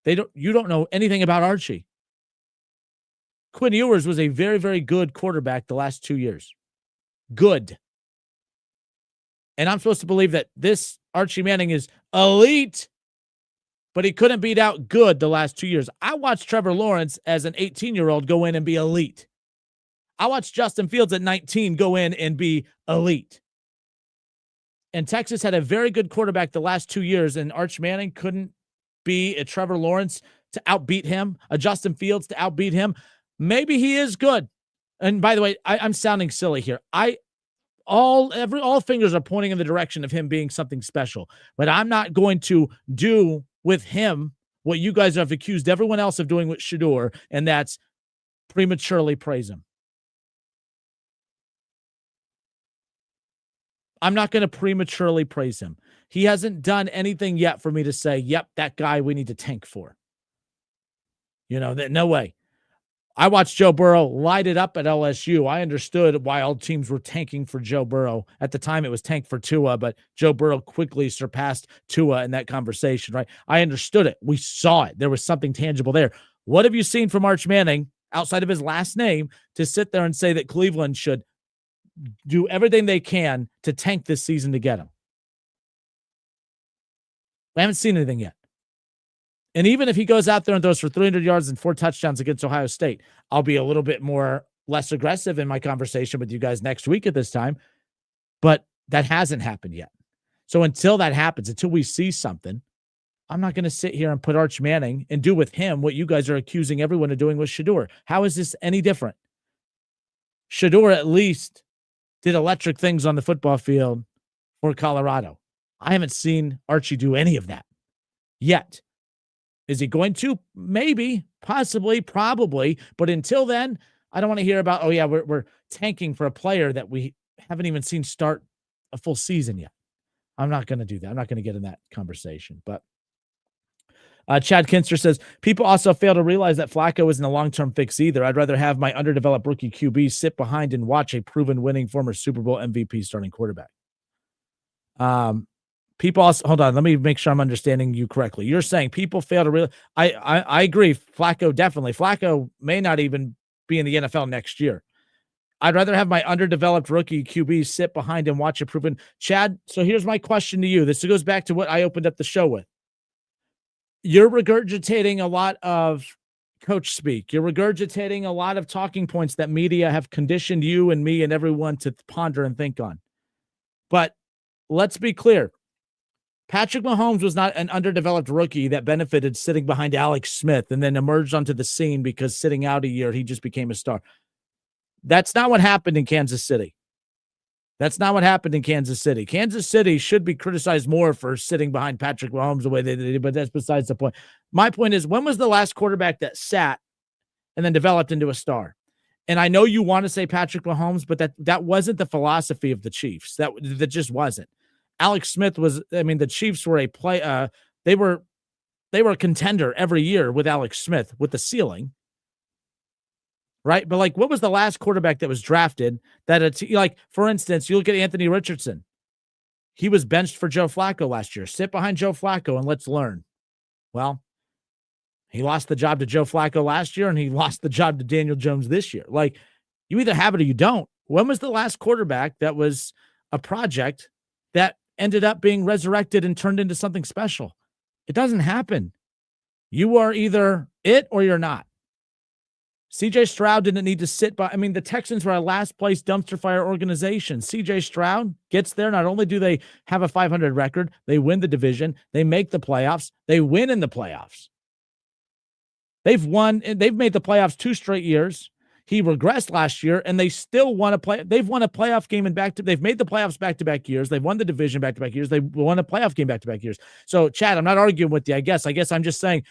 Speaker 3: You don't know anything about Archie. Quinn Ewers was a very, very good quarterback the last 2 years. Good. And I'm supposed to believe that this Archie Manning is elite, but he couldn't beat out good the last 2 years. I watched Trevor Lawrence as an 18-year-old go in and be elite. I watched Justin Fields at 19 go in and be elite. And Texas had a very good quarterback the last 2 years, and Arch Manning couldn't be a Trevor Lawrence to outbeat him, a Justin Fields to outbeat him. Maybe he is good. And by the way, I'm sounding silly here. All fingers are pointing in the direction of him being something special, but I'm not going to do with him what you guys have accused everyone else of doing with Shedeur, and that's prematurely praise him. I'm not going to prematurely praise him. He hasn't done anything yet for me to say, yep, that guy we need to tank for. No way. I watched Joe Burrow light it up at LSU. I understood why all teams were tanking for Joe Burrow. At the time, it was tank for Tua, but Joe Burrow quickly surpassed Tua in that conversation, right? I understood it. We saw it. There was something tangible there. What have you seen from Arch Manning outside of his last name to sit there and say that Cleveland should do everything they can to tank this season to get him? I haven't seen anything yet. And even if he goes out there and throws for 300 yards and 4 touchdowns against Ohio State, I'll be a little bit less aggressive in my conversation with you guys next week at this time. But that hasn't happened yet. So until that happens, until we see something, I'm not going to sit here and put Arch Manning and do with him what you guys are accusing everyone of doing with Shedeur. How is this any different? Shedeur at least did electric things on the football field for Colorado. I haven't seen Archie do any of that yet. Is he going to? Maybe, possibly, probably. But until then, I don't want to hear about, we're tanking for a player that we haven't even seen start a full season yet. I'm not going to do that. I'm not going to get in that conversation. But Chad Kinster says, people also fail to realize that Flacco isn't a long-term fix either. I'd rather have my underdeveloped rookie QB sit behind and watch a proven winning former Super Bowl MVP starting quarterback. People also, hold on, let me make sure I'm understanding you correctly. You're saying people fail to realize, I agree, Flacco definitely. Flacco may not even be in the NFL next year. I'd rather have my underdeveloped rookie QB sit behind and watch a proven. Chad, so here's my question to you. This goes back to what I opened up the show with. You're regurgitating a lot of coach speak. You're regurgitating a lot of talking points that media have conditioned you and me and everyone to ponder and think on. But let's be clear. Patrick Mahomes was not an underdeveloped rookie that benefited sitting behind Alex Smith and then emerged onto the scene because sitting out a year, he just became a star. That's not what happened in Kansas City. That's not what happened in Kansas City. Kansas City should be criticized more for sitting behind Patrick Mahomes the way they did, but that's besides the point. My point is, when was the last quarterback that sat and then developed into a star? And I know you want to say Patrick Mahomes, but that wasn't the philosophy of the Chiefs. That just wasn't. Alex Smith was, the Chiefs were they were a contender every year with Alex Smith with the ceiling. Right. But what was the last quarterback that was drafted that for instance, you look at Anthony Richardson. He was benched for Joe Flacco last year. Sit behind Joe Flacco and let's learn. Well, He lost the job to Joe Flacco last year, and he lost the job to Daniel Jones this year. Like, you either have it or you don't. When was the last quarterback that was a project that ended up being resurrected and turned into something special? It doesn't happen. You are either it or you're not. CJ Stroud didn't need to sit by. I mean, the Texans were a last place dumpster fire organization. CJ Stroud gets there. Not only do they have a 500 record, they win the division, they make the playoffs, they win in the playoffs. They've made the playoffs 2 straight years. He regressed last year, and they still won they've won a playoff game they've made the playoffs back-to-back years. They've won the division back-to-back years. They won a playoff game back-to-back years. So, Chad, I'm not arguing with you, I guess. I'm just saying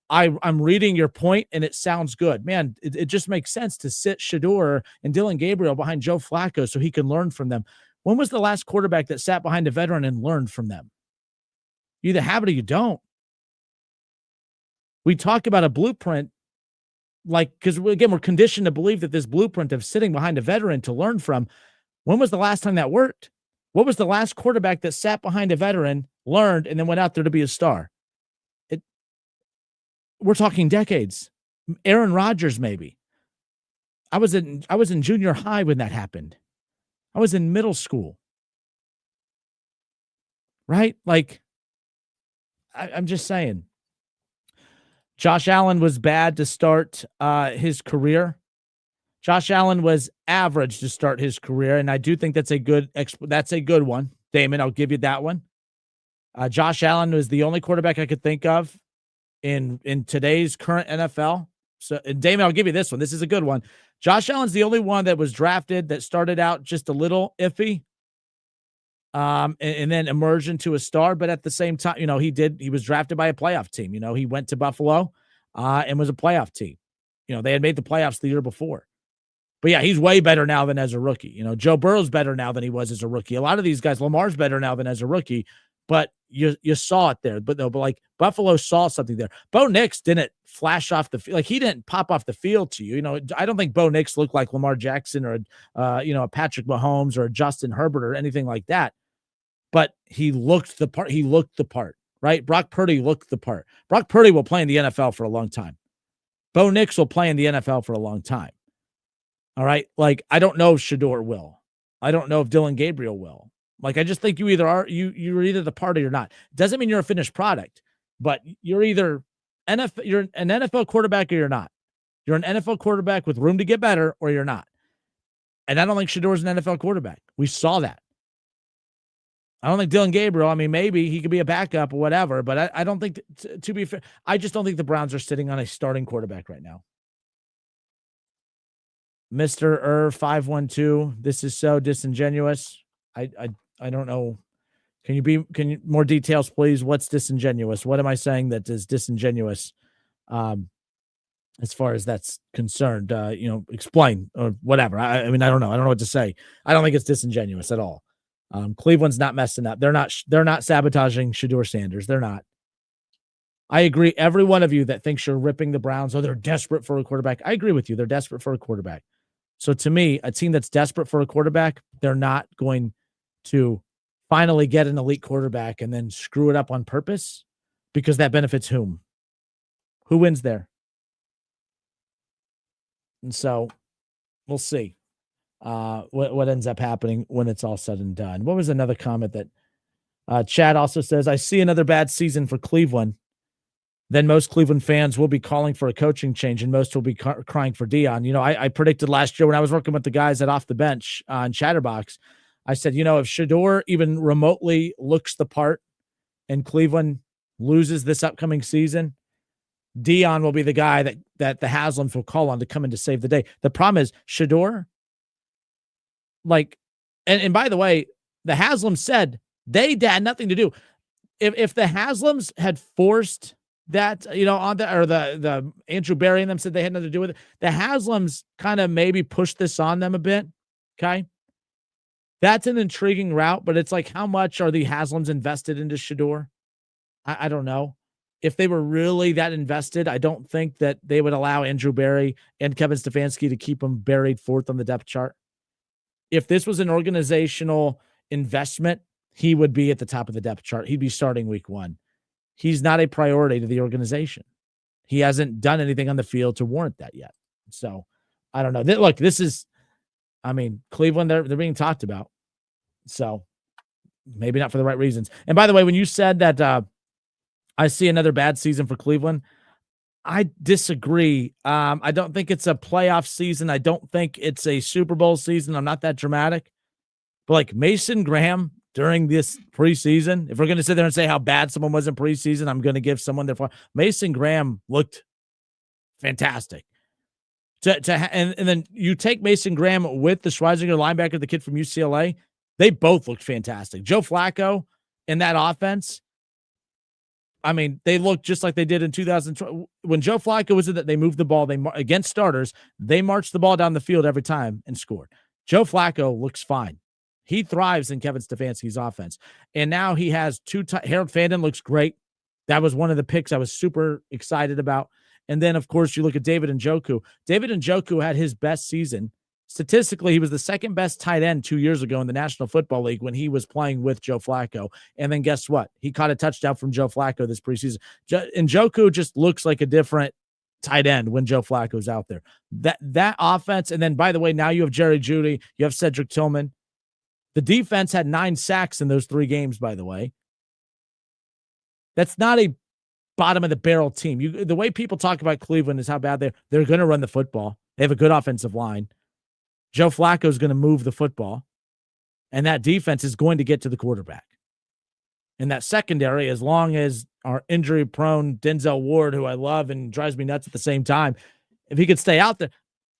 Speaker 3: I'm reading your point, and it sounds good. Man, it just makes sense to sit Shedeur and Dylan Gabriel behind Joe Flacco so he can learn from them. When was the last quarterback that sat behind a veteran and learned from them? You either have it or you don't. We talk about a blueprint, because, again, we're conditioned to believe that this blueprint of sitting behind a veteran to learn from. When was the last time that worked? What was the last quarterback that sat behind a veteran, learned, and then went out there to be a star? We're talking decades. Aaron Rodgers, maybe. I was in junior high when that happened. I was in middle school. Right? Like, I'm just saying. Josh Allen was bad to start his career. Josh Allen was average to start his career, and I do think that's a good one. Damon, I'll give you that one. Josh Allen was the only quarterback I could think of in today's current NFL. So, and Damon, I'll give you this one. This is a good one. Josh Allen's the only one that was drafted that started out just a little iffy, and then emerged into a star. But at the same time, he was drafted by a playoff team. He went to Buffalo and was a playoff team. They had made the playoffs the year before. But yeah, he's way better now than as a rookie. Joe Burrow's better now than he was as a rookie. A lot of these guys, Lamar's better now than as a rookie. But you saw it there. But like Buffalo saw something there. Bo Nix didn't flash off the field. Like, he didn't pop off the field to you. I don't think Bo Nix looked like Lamar Jackson or a Patrick Mahomes or a Justin Herbert or anything like that. But he looked the part. He looked the part, right? Brock Purdy looked the part. Brock Purdy will play in the NFL for a long time. Bo Nix will play in the NFL for a long time. All right? Like, I don't know if Shedeur will. I don't know if Dylan Gabriel will. Like, I just think you're either the part or you're not. Doesn't mean you're a finished product, but you're either you're an NFL quarterback or you're not. You're an NFL quarterback with room to get better or you're not. And I don't think Shedeur's an NFL quarterback. We saw that. I don't think Dylan Gabriel, maybe he could be a backup or whatever, but I don't think, to be fair, I just don't think the Browns are sitting on a starting quarterback right now. Mr. 512, this is so disingenuous. I don't know. Can you more details, please? What's disingenuous? What am I saying that is disingenuous? As far as that's concerned, explain or whatever. I don't know. I don't know what to say. I don't think it's disingenuous at all. Cleveland's not messing up. They're not sabotaging Shedeur Sanders. They're not. I agree. Every one of you that thinks you're ripping the Browns, they're desperate for a quarterback. I agree with you. They're desperate for a quarterback. So to me, a team that's desperate for a quarterback, they're not going to finally get an elite quarterback and then screw it up on purpose, because that benefits whom? Who wins there? And so we'll see what ends up happening when it's all said and done. What was another comment that Chad also says? I see another bad season for Cleveland. Then most Cleveland fans will be calling for a coaching change, and most will be crying for Dion. I predicted last year when I was working with the guys at Off the Bench on Chatterbox, I said, if Shedeur even remotely looks the part and Cleveland loses this upcoming season, Dion will be the guy that the Haslams will call on to come in to save the day. The problem is Shedeur, and by the way, the Haslams said they had nothing to do. If the Haslams had forced that, on the Andrew Berry and them said they had nothing to do with it, the Haslams kind of maybe pushed this on them a bit. Okay. That's an intriguing route, but it's like, how much are the Haslams invested into Shedeur? I don't know. If they were really that invested, I don't think that they would allow Andrew Berry and Kevin Stefanski to keep him buried fourth on the depth chart. If this was an organizational investment, he would be at the top of the depth chart. He'd be starting week 1. He's not a priority to the organization. He hasn't done anything on the field to warrant that yet. So I don't know. Look, this is, Cleveland, they're being talked about. So maybe not for the right reasons. And by the way, when you said that I see another bad season for Cleveland, I disagree. I don't think it's a playoff season. I don't think it's a Super Bowl season. I'm not that dramatic. But like Mason Graham during this preseason, if we're going to sit there and say how bad someone was in preseason, I'm going to give someone their Mason Graham looked fantastic. And then you take Mason Graham with the Schweizinger linebacker, the kid from UCLA, they both looked fantastic. Joe Flacco in that offense, they looked just like they did in 2012. When Joe Flacco was in that, they moved the ball. Against starters, they marched the ball down the field every time and scored. Joe Flacco looks fine. He thrives in Kevin Stefanski's offense. And now he has Harold Fandon looks great. That was one of the picks I was super excited about. And then, of course, you look at David Njoku. David Njoku had his best season. Statistically, he was the second best tight end 2 years ago in the National Football League when he was playing with Joe Flacco. And then guess what? He caught a touchdown from Joe Flacco this preseason. Njoku just looks like a different tight end when Joe Flacco's out there. That offense, and then, by the way, now you have Jerry Jeudy, you have Cedric Tillman. The defense had 9 sacks in those 3 games, by the way. That's not a bottom-of-the-barrel team. The way people talk about Cleveland is how bad they're going to run the football. They have a good offensive line. Joe Flacco is going to move the football, and that defense is going to get to the quarterback. In that secondary, as long as our injury-prone Denzel Ward, who I love and drives me nuts at the same time, if he could stay out there,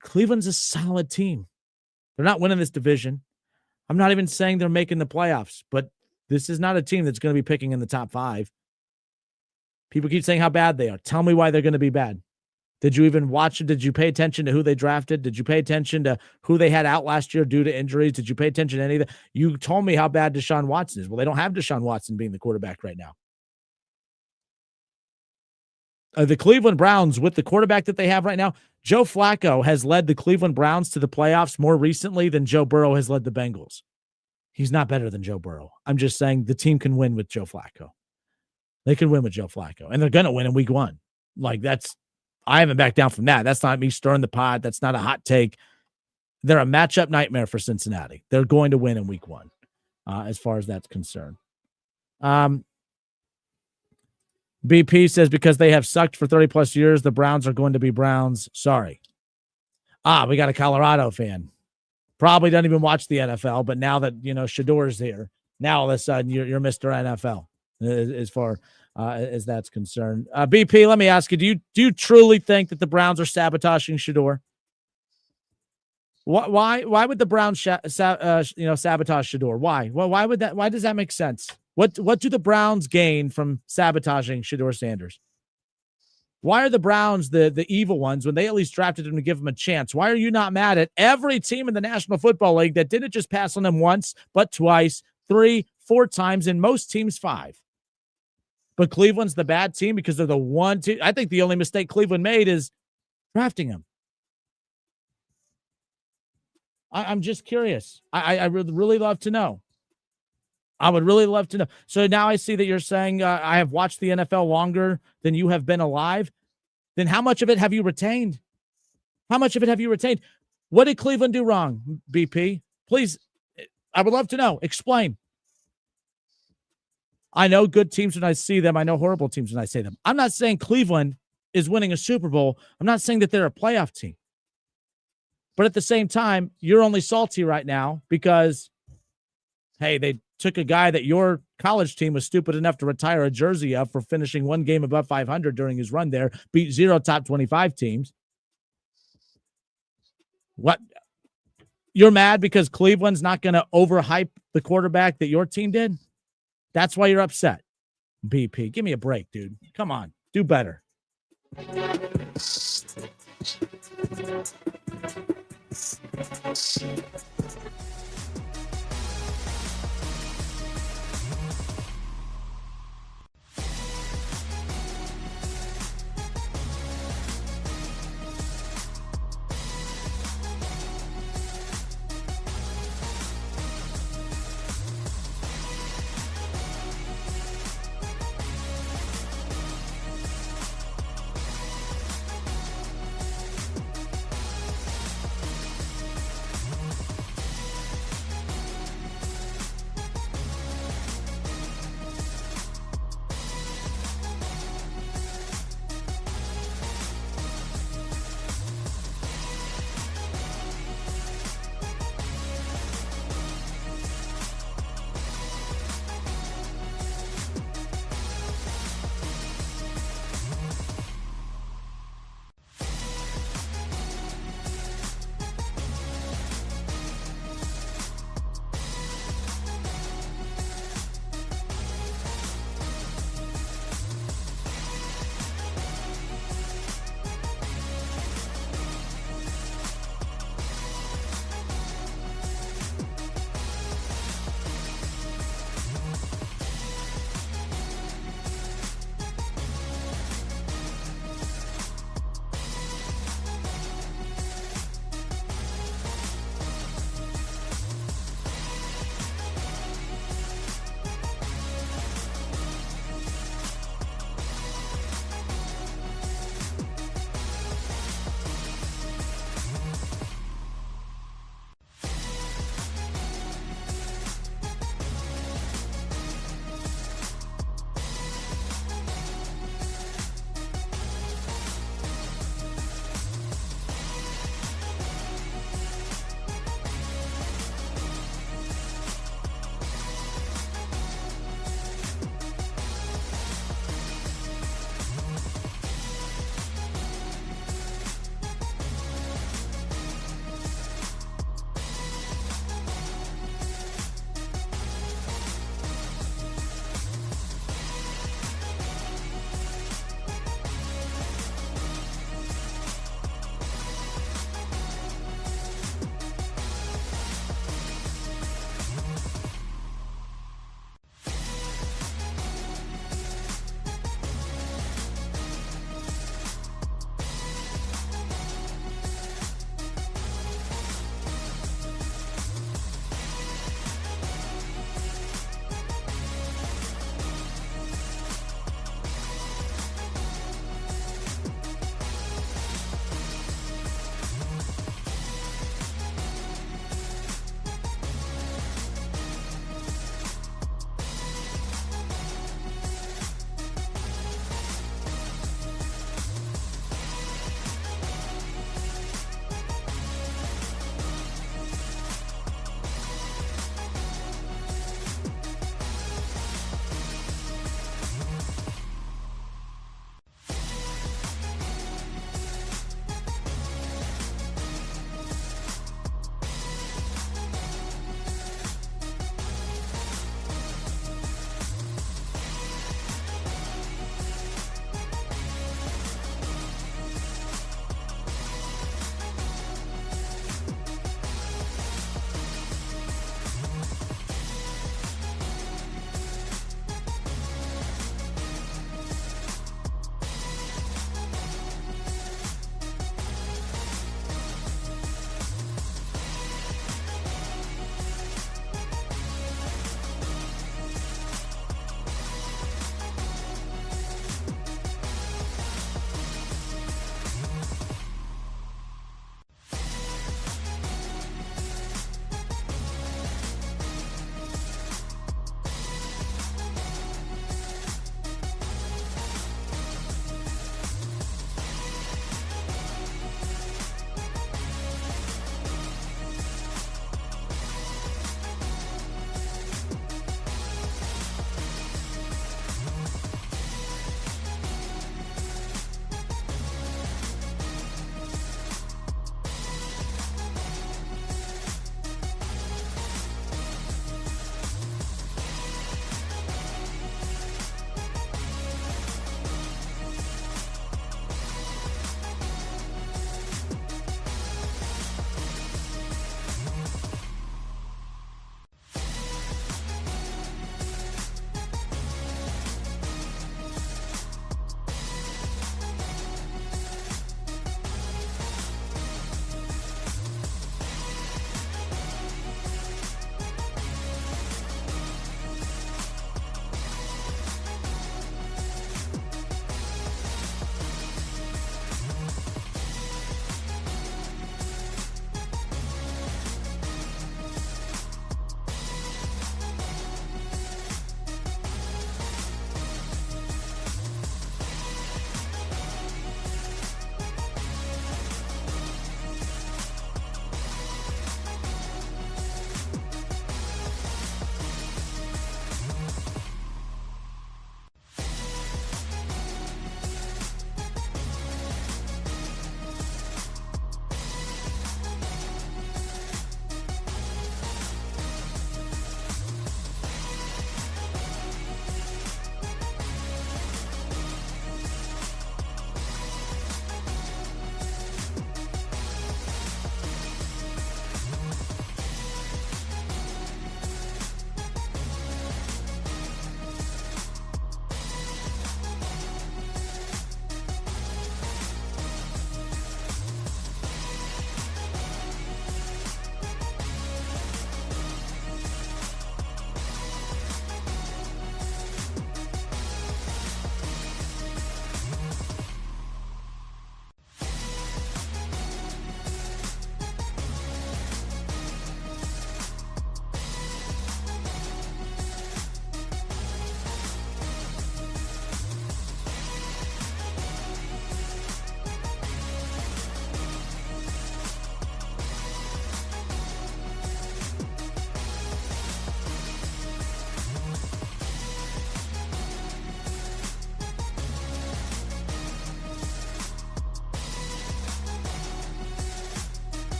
Speaker 3: Cleveland's a solid team. They're not winning this division. I'm not even saying they're making the playoffs, but this is not a team that's going to be picking in the top 5. People keep saying how bad they are. Tell me why they're going to be bad. Did you even watch it? Did you pay attention to who they drafted? Did you pay attention to who they had out last year due to injuries? Did you pay attention to any of that? You told me how bad Deshaun Watson is. Well, they don't have Deshaun Watson being the quarterback right now. The Cleveland Browns, with the quarterback that they have right now, Joe Flacco has led the Cleveland Browns to the playoffs more recently than Joe Burrow has led the Bengals. He's not better than Joe Burrow. I'm just saying the team can win with Joe Flacco. They can win with Joe Flacco, and they're going to win in week 1. I haven't backed down from that. That's not me stirring the pot. That's not a hot take. They're a matchup nightmare for Cincinnati. They're going to win in week 1, as far as that's concerned. BP says because they have sucked for 30-plus years, the Browns are going to be Browns. Sorry. We got a Colorado fan. Probably doesn't even watch the NFL, but now that, Shedeur's here, now all of a sudden you're Mr. NFL as far as that's concerned. BP, let me ask you, do you truly think that the Browns are sabotaging Shedeur? Why would the Browns sabotage Shedeur? Why? Well, why would that? Why does that make sense? What do the Browns gain from sabotaging Shedeur Sanders? Why are the Browns the evil ones when they at least drafted him to give him a chance? Why are you not mad at every team in the National Football League that didn't just pass on him once, but twice, 3, 4 times, and most teams 5? But Cleveland's the bad team because they're the one team. I think the only mistake Cleveland made is drafting him. I'm just curious. I would really love to know. I would really love to know. So now I see that you're saying I have watched the NFL longer than you have been alive. Then how much of it have you retained? How much of it have you retained? What did Cleveland do wrong, BP? Please, I would love to know. Explain. I know good teams when I see them. I know horrible teams when I see them. I'm not saying Cleveland is winning a Super Bowl. I'm not saying that they're a playoff team. But at the same time, you're only salty right now because, hey, they took a guy that your college team was stupid enough to retire a jersey of for finishing 1 game above 500 during his run there, beat 0 top 25 teams. What? You're mad because Cleveland's not going to overhype the quarterback that your team did? That's why you're upset. BP, give me a break, dude. Come on, do better.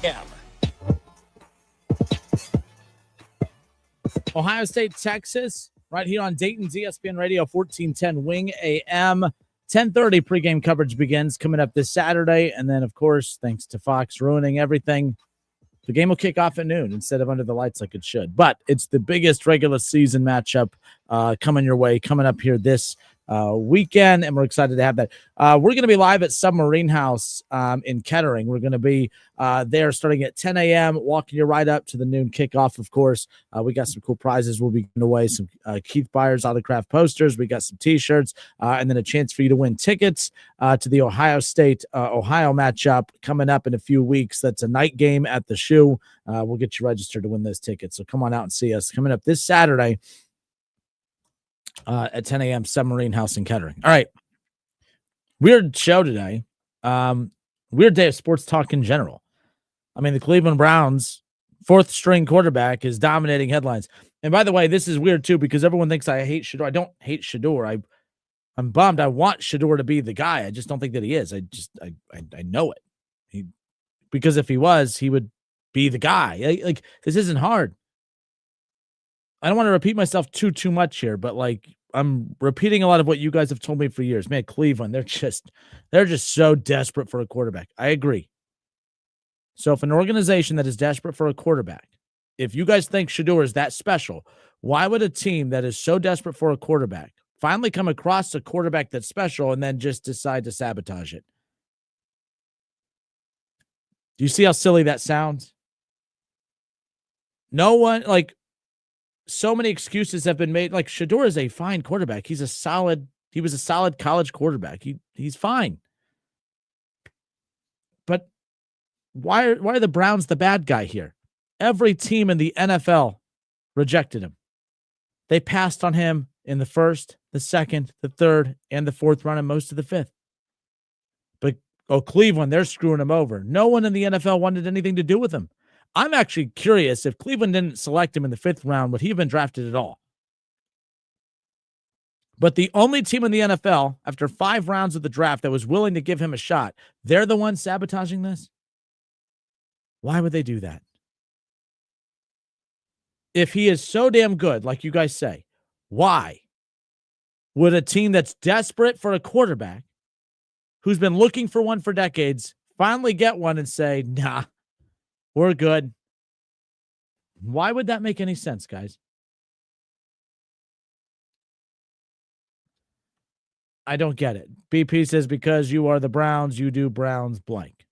Speaker 2: Yeah.
Speaker 3: Ohio State, Texas, right here on Dayton's ESPN Radio, 1410 Wing AM. 10:30 pregame coverage begins coming up this Saturday. And then, of course, thanks to Fox ruining everything, the game will kick off at noon instead of under the lights like it should. But it's the biggest regular season matchup coming your way, coming up here this weekend, and we're excited to have that. We're going to be live at Submarine House in Kettering. We're going to be there starting at 10 a.m., walking you right up to the noon kickoff, of course. We got some cool prizes. We'll be giving away some Keith Byers autographed posters. We got some T-shirts, and then a chance for you to win tickets to the Ohio State Ohio matchup coming up in a few weeks. That's a night game at the Shoe. We'll get you registered to win those tickets. So come on out and see us coming up this Saturday at 10 a.m. Submarine House in Kettering. All right. Weird show today. Weird day of sports talk in general. I mean, the Cleveland Browns fourth string quarterback is dominating headlines. And by the way, this is weird too, because everyone thinks I hate Shedeur. I don't hate Shedeur. I'm bummed. I want Shedeur to be the guy. I just don't think that he is. I know it. Because if he was, he would be the guy. Like, this isn't hard. I don't want to repeat myself too much here, but like I'm repeating a lot of what you guys have told me for years. Man, Cleveland, they're just so desperate for a quarterback. I agree. So if an organization that is desperate for a quarterback, if you guys think Shedeur is that special, why would a team that is so desperate for a quarterback finally come across a quarterback that's special and then just decide to sabotage it? Do you see how silly that sounds? No one, like, so many excuses have been made. Like, Shedeur is a fine quarterback. He was a solid college quarterback. He's fine. But why are the Browns the bad guy here? Every team in the NFL rejected him. They passed on him in the first, the second, the third, and the fourth round, and most of the fifth. But Cleveland, they're screwing him over. No one in the NFL wanted anything to do with him. I'm actually curious if Cleveland didn't select him in the fifth round, would he have been drafted at all? But the only team in the NFL, after 5 rounds of the draft, that was willing to give him a shot, they're the ones sabotaging this? Why would they do that? If he is so damn good, like you guys say, why would a team that's desperate for a quarterback, who's been looking for one for decades, finally get one and say, nah, we're good? Why would that make any sense, guys? I don't get it. BP says, because you are the Browns, you do Browns blank.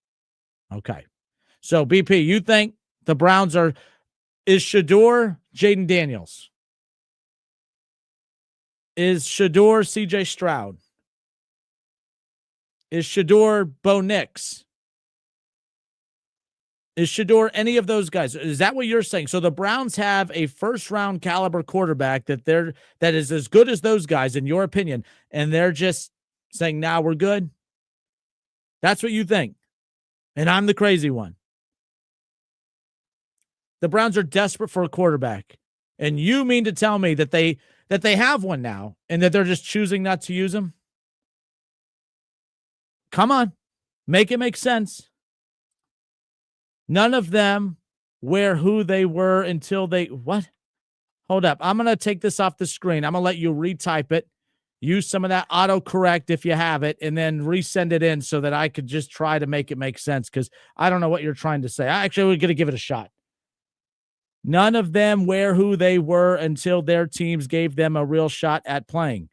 Speaker 3: Okay. So, BP, you think the Browns is Shedeur Jaden Daniels? Is Shedeur CJ Stroud? Is Shedeur Bo Nix? Is Shedeur any of those guys? Is that what you're saying? So the Browns have a first-round caliber quarterback that is as good as those guys, in your opinion, and they're just saying, nah, we're good? That's what you think. And I'm the crazy one. The Browns are desperate for a quarterback. And you mean to tell me that they have one now and that they're just choosing not to use him? Come on. Make it make sense. None of them were who they were until they... What? Hold up. I'm going to take this off the screen. I'm going to let you retype it. Use some of that autocorrect if you have it, and then resend it in so that I could just try to make it make sense, because I don't know what you're trying to say. We're going to give it a shot. None of them were who they were until their teams gave them a real shot at playing,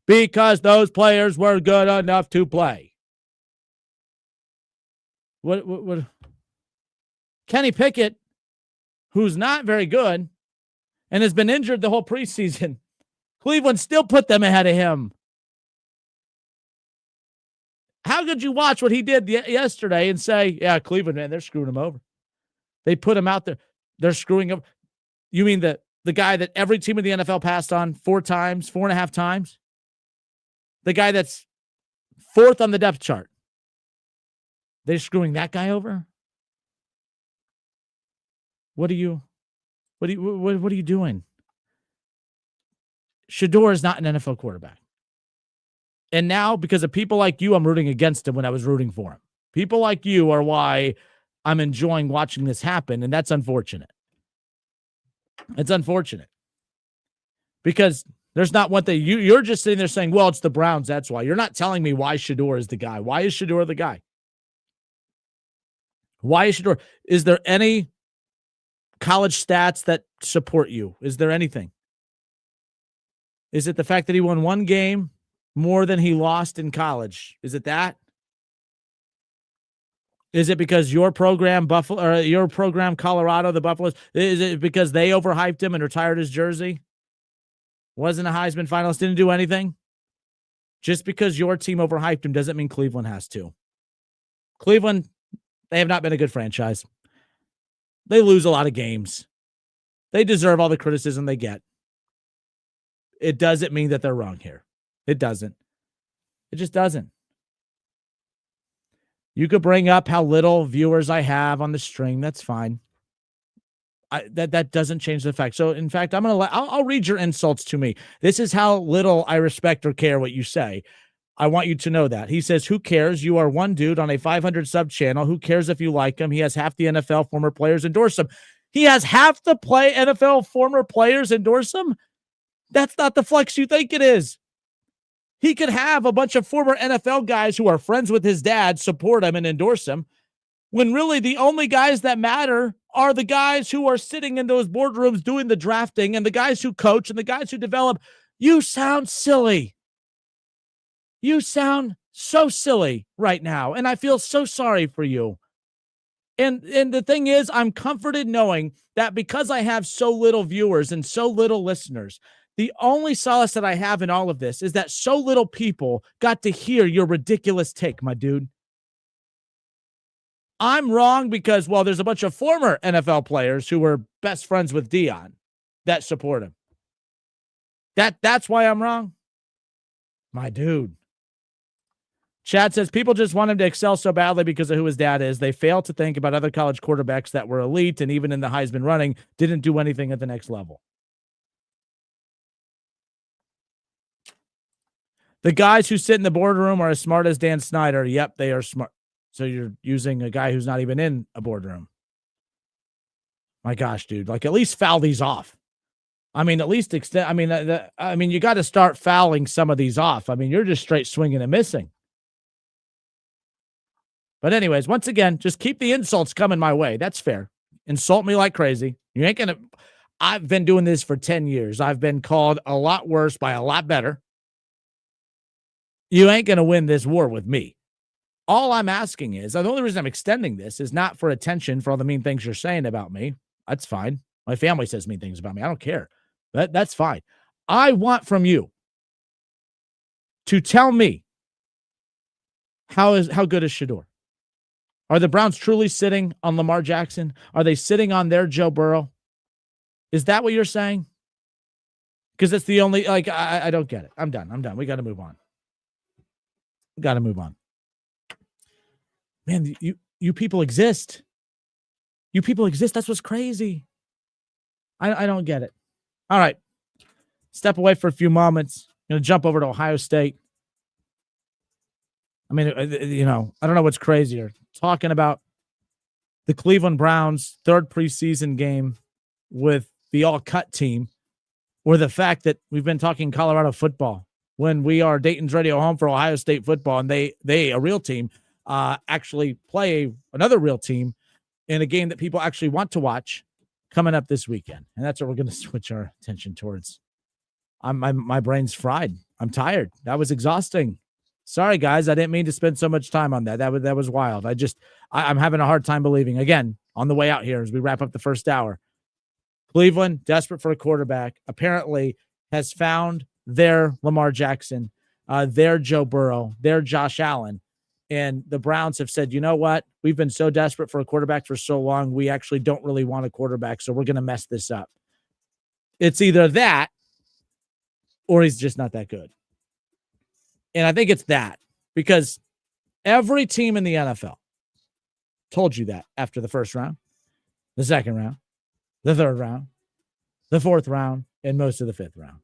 Speaker 3: because those players were good enough to play. What? Kenny Pickett, who's not very good and has been injured the whole preseason, Cleveland still put them ahead of him. How could you watch what he did yesterday and say, yeah, Cleveland, man, they're screwing him over? They put him out there. They're screwing him. You mean the guy that every team in the NFL passed on 4.5 times? The guy that's 4th on the depth chart. They're screwing that guy over? What are you doing? Shedeur is not an NFL quarterback. And now, because of people like you, I'm rooting against him when I was rooting for him. People like you are why I'm enjoying watching this happen, and that's unfortunate. It's unfortunate because there's not one thing. You're just sitting there saying, well, it's the Browns. That's why. You're not telling me why Shedeur is the guy. Why is Shedeur the guy? Why is Shedeur? Is there any college stats that support you? Is there anything? Is it the fact that he won one game more than he lost in college? Is it that? Is it because your program, Buffalo, or your program, Colorado, the Buffaloes, is it because they overhyped him and retired his jersey? Wasn't a Heisman finalist, didn't do anything? Just because your team overhyped him doesn't mean Cleveland has to. Cleveland, they have not been a good franchise. They lose a lot of games. They deserve all the criticism they get. It doesn't mean that they're wrong here. It doesn't. It just doesn't. You could bring up how little viewers I have on the stream. That's fine. That doesn't change the fact. So, in fact, I'll read your insults to me. This is how little I respect or care what you say. I want you to know that. He says, who cares? You are one dude on a 500 sub channel. Who cares if you like him? He has half the NFL former players endorse him. He has half the NFL former players endorse him? That's not the flex you think it is. He could have a bunch of former NFL guys who are friends with his dad support him and endorse him, when really the only guys that matter are the guys who are sitting in those boardrooms doing the drafting and the guys who coach and the guys who develop. You sound silly. You sound so silly right now, and I feel so sorry for you. And the thing is, I'm comforted knowing that because I have so little viewers and so little listeners, the only solace that I have in all of this is that so little people got to hear your ridiculous take, my dude. I'm wrong because, well, there's a bunch of former NFL players who were best friends with Dion that support him. That's why I'm wrong? My dude. Chad says people just want him to excel so badly because of who his dad is. They fail to think about other college quarterbacks that were elite and even in the Heisman running didn't do anything at the next level. The guys who sit in the boardroom are as smart as Dan Snyder. Yep, they are smart. So you're using a guy who's not even in a boardroom. My gosh, dude. Like, at least foul these off. I mean, at least extend. I mean, you got to start fouling some of these off. I mean, you're just straight swinging and missing. But anyways, once again, just keep the insults coming my way. That's fair. Insult me like crazy. You ain't going to. I've been doing this for 10 years. I've been called a lot worse by a lot better. You ain't going to win this war with me. All I'm asking is, the only reason I'm extending this is not for attention for all the mean things you're saying about me. That's fine. My family says mean things about me. I don't care. That's fine. I want from you to tell me how good is Shedeur? Are the Browns truly sitting on Lamar Jackson? Are they sitting on their Joe Burrow? Is that what you're saying? Because it's the only, I don't get it. I'm done. We got to move on. Man, you people exist. You people exist. That's what's crazy. I don't get it. All right. Step away for a few moments. Going to jump over to Ohio State. I mean, I don't know what's crazier. Talking about the Cleveland Browns' third preseason game with the all-cut team, or the fact that we've been talking Colorado football when we are Dayton's radio home for Ohio State football, and they a real team, actually play another real team in a game that people actually want to watch coming up this weekend. And that's what we're going to switch our attention towards. My brain's fried. I'm tired. That was exhausting. Sorry, guys. I didn't mean to spend so much time on that. That was wild. I'm having a hard time believing, again, on the way out here as we wrap up the first hour. Cleveland, desperate for a quarterback, apparently has found their Lamar Jackson, their Joe Burrow, their Josh Allen. And the Browns have said, you know what? We've been so desperate for a quarterback for so long, we actually don't really want a quarterback, so we're going to mess this up. It's either that or he's just not that good. And I think it's that, because every team in the NFL told you that after the first round, the second round, the third round, the fourth round, and most of the fifth round.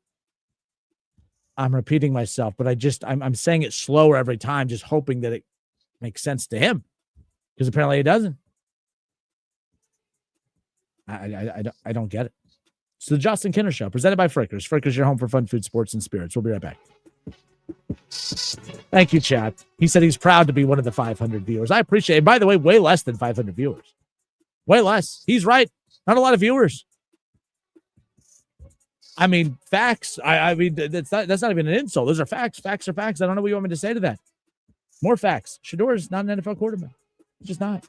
Speaker 3: I'm repeating myself, but I'm saying it slower every time, just hoping that it makes sense to him, because apparently it doesn't. I don't get it. It's the Justin Kinner Show, presented by Frickers. Frickers, your home for fun food, sports, and spirits. We'll be right back. Thank you, chat. He said he's proud to be one of the 500 viewers. I appreciate it. By the way, way less than 500 viewers. Way less. He's right. Not a lot of viewers. I mean, facts. I mean, that's not even an insult. Those are facts. Facts are facts. I don't know what you want me to say to that. More facts. Shedeur is not an NFL quarterback. He's just not.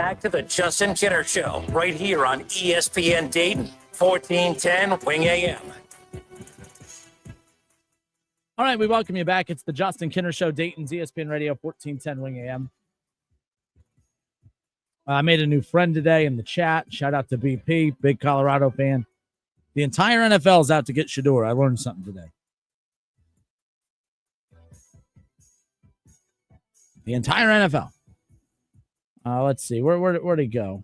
Speaker 1: back to the Justin Kinner Show right here on ESPN Dayton, 1410 Wing AM.
Speaker 3: All right, we welcome you back. It's the Justin Kinner Show, Dayton's ESPN Radio, 1410 Wing AM. I made a new friend today in the chat. Shout out to BP, big Colorado fan. The entire NFL is out to get Shedeur. I learned something today. The entire NFL. Let's see. Where'd he go?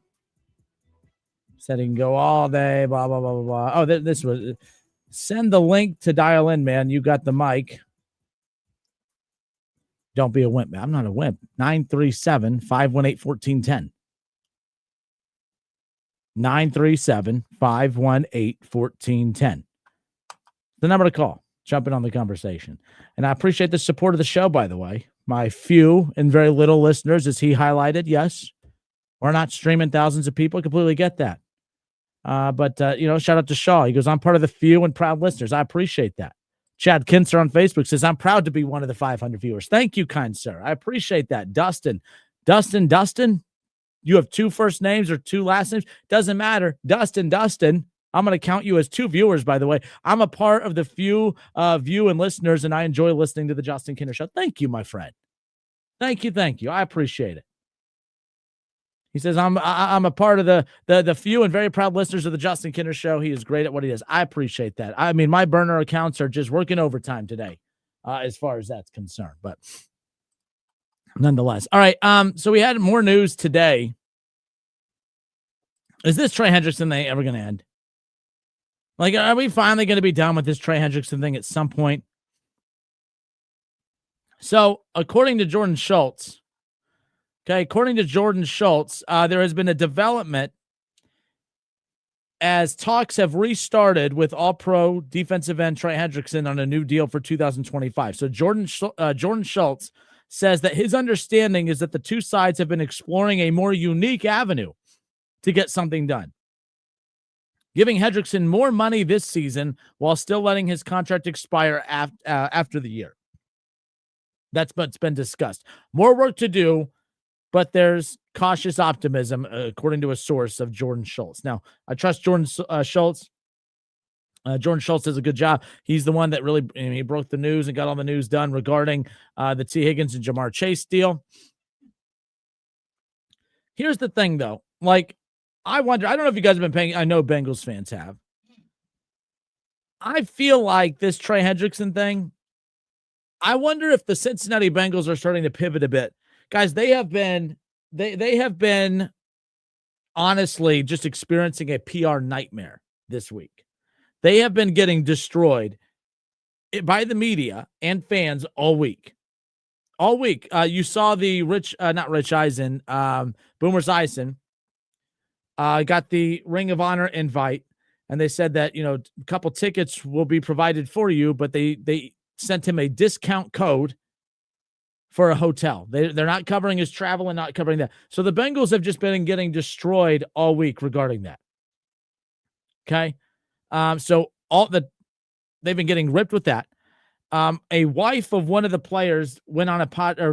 Speaker 3: Said he can go all day, blah, blah, blah, blah, blah. Oh, this was... Send the link to dial in, man. You got the mic. Don't be a wimp, man. I'm not a wimp. 937-518-1410. 937-518-1410. The number to call. Jump in on the conversation. And I appreciate the support of the show, by the way. My few and very little listeners, as he highlighted, yes. We're not streaming thousands of people. I completely get that. But shout out to Shaw. He goes, I'm part of the few and proud listeners. I appreciate that. Chad Kinser on Facebook says, I'm proud to be one of the 500 viewers. Thank you, kind sir. I appreciate that. Dustin, you have two first names or two last names. Doesn't matter. Dustin. I'm going to count you as two viewers, by the way. I'm a part of the few view and listeners, and I enjoy listening to the Justin Kinner Show. Thank you, my friend. Thank you. I appreciate it. He says, I'm a part of the few and very proud listeners of the Justin Kinner Show. He is great at what he does. I appreciate that. I mean, my burner accounts are just working overtime today, as far as that's concerned. But nonetheless. All right. So we had more news today. Is this Trey Hendrickson thing ever going to end? Like, are we finally going to be done with this Trey Hendrickson thing at some point? So, according to Jordan Schultz, there has been a development as talks have restarted with All-Pro defensive end Trey Hendrickson on a new deal for 2025. So Jordan Schultz says that his understanding is that the two sides have been exploring a more unique avenue to get something done, giving Hendrickson more money this season while still letting his contract expire after the year. That's what's been discussed. More work to do, but there's cautious optimism, according to a source of Jordan Schultz. Now, I trust Jordan Schultz. Jordan Schultz does a good job. He's the one that really he broke the news and got all the news done regarding the T. Higgins and Jamar Chase deal. Here's the thing, though. Like, I wonder, I don't know if you guys have been paying. I know Bengals fans have. I feel like this Trey Hendrickson thing, I wonder if the Cincinnati Bengals are starting to pivot a bit. Guys, they have been honestly just experiencing a PR nightmare this week. They have been getting destroyed by the media and fans all week. All week. You saw the not Rich Eisen, Boomer Esiason got the Ring of Honor invite, and they said that, a couple tickets will be provided for you, but they sent him a discount code for a hotel. They're not covering his travel and not covering that. So the Bengals have just been getting destroyed all week regarding that. Okay. So they've been getting ripped with that. A wife of one of the players went on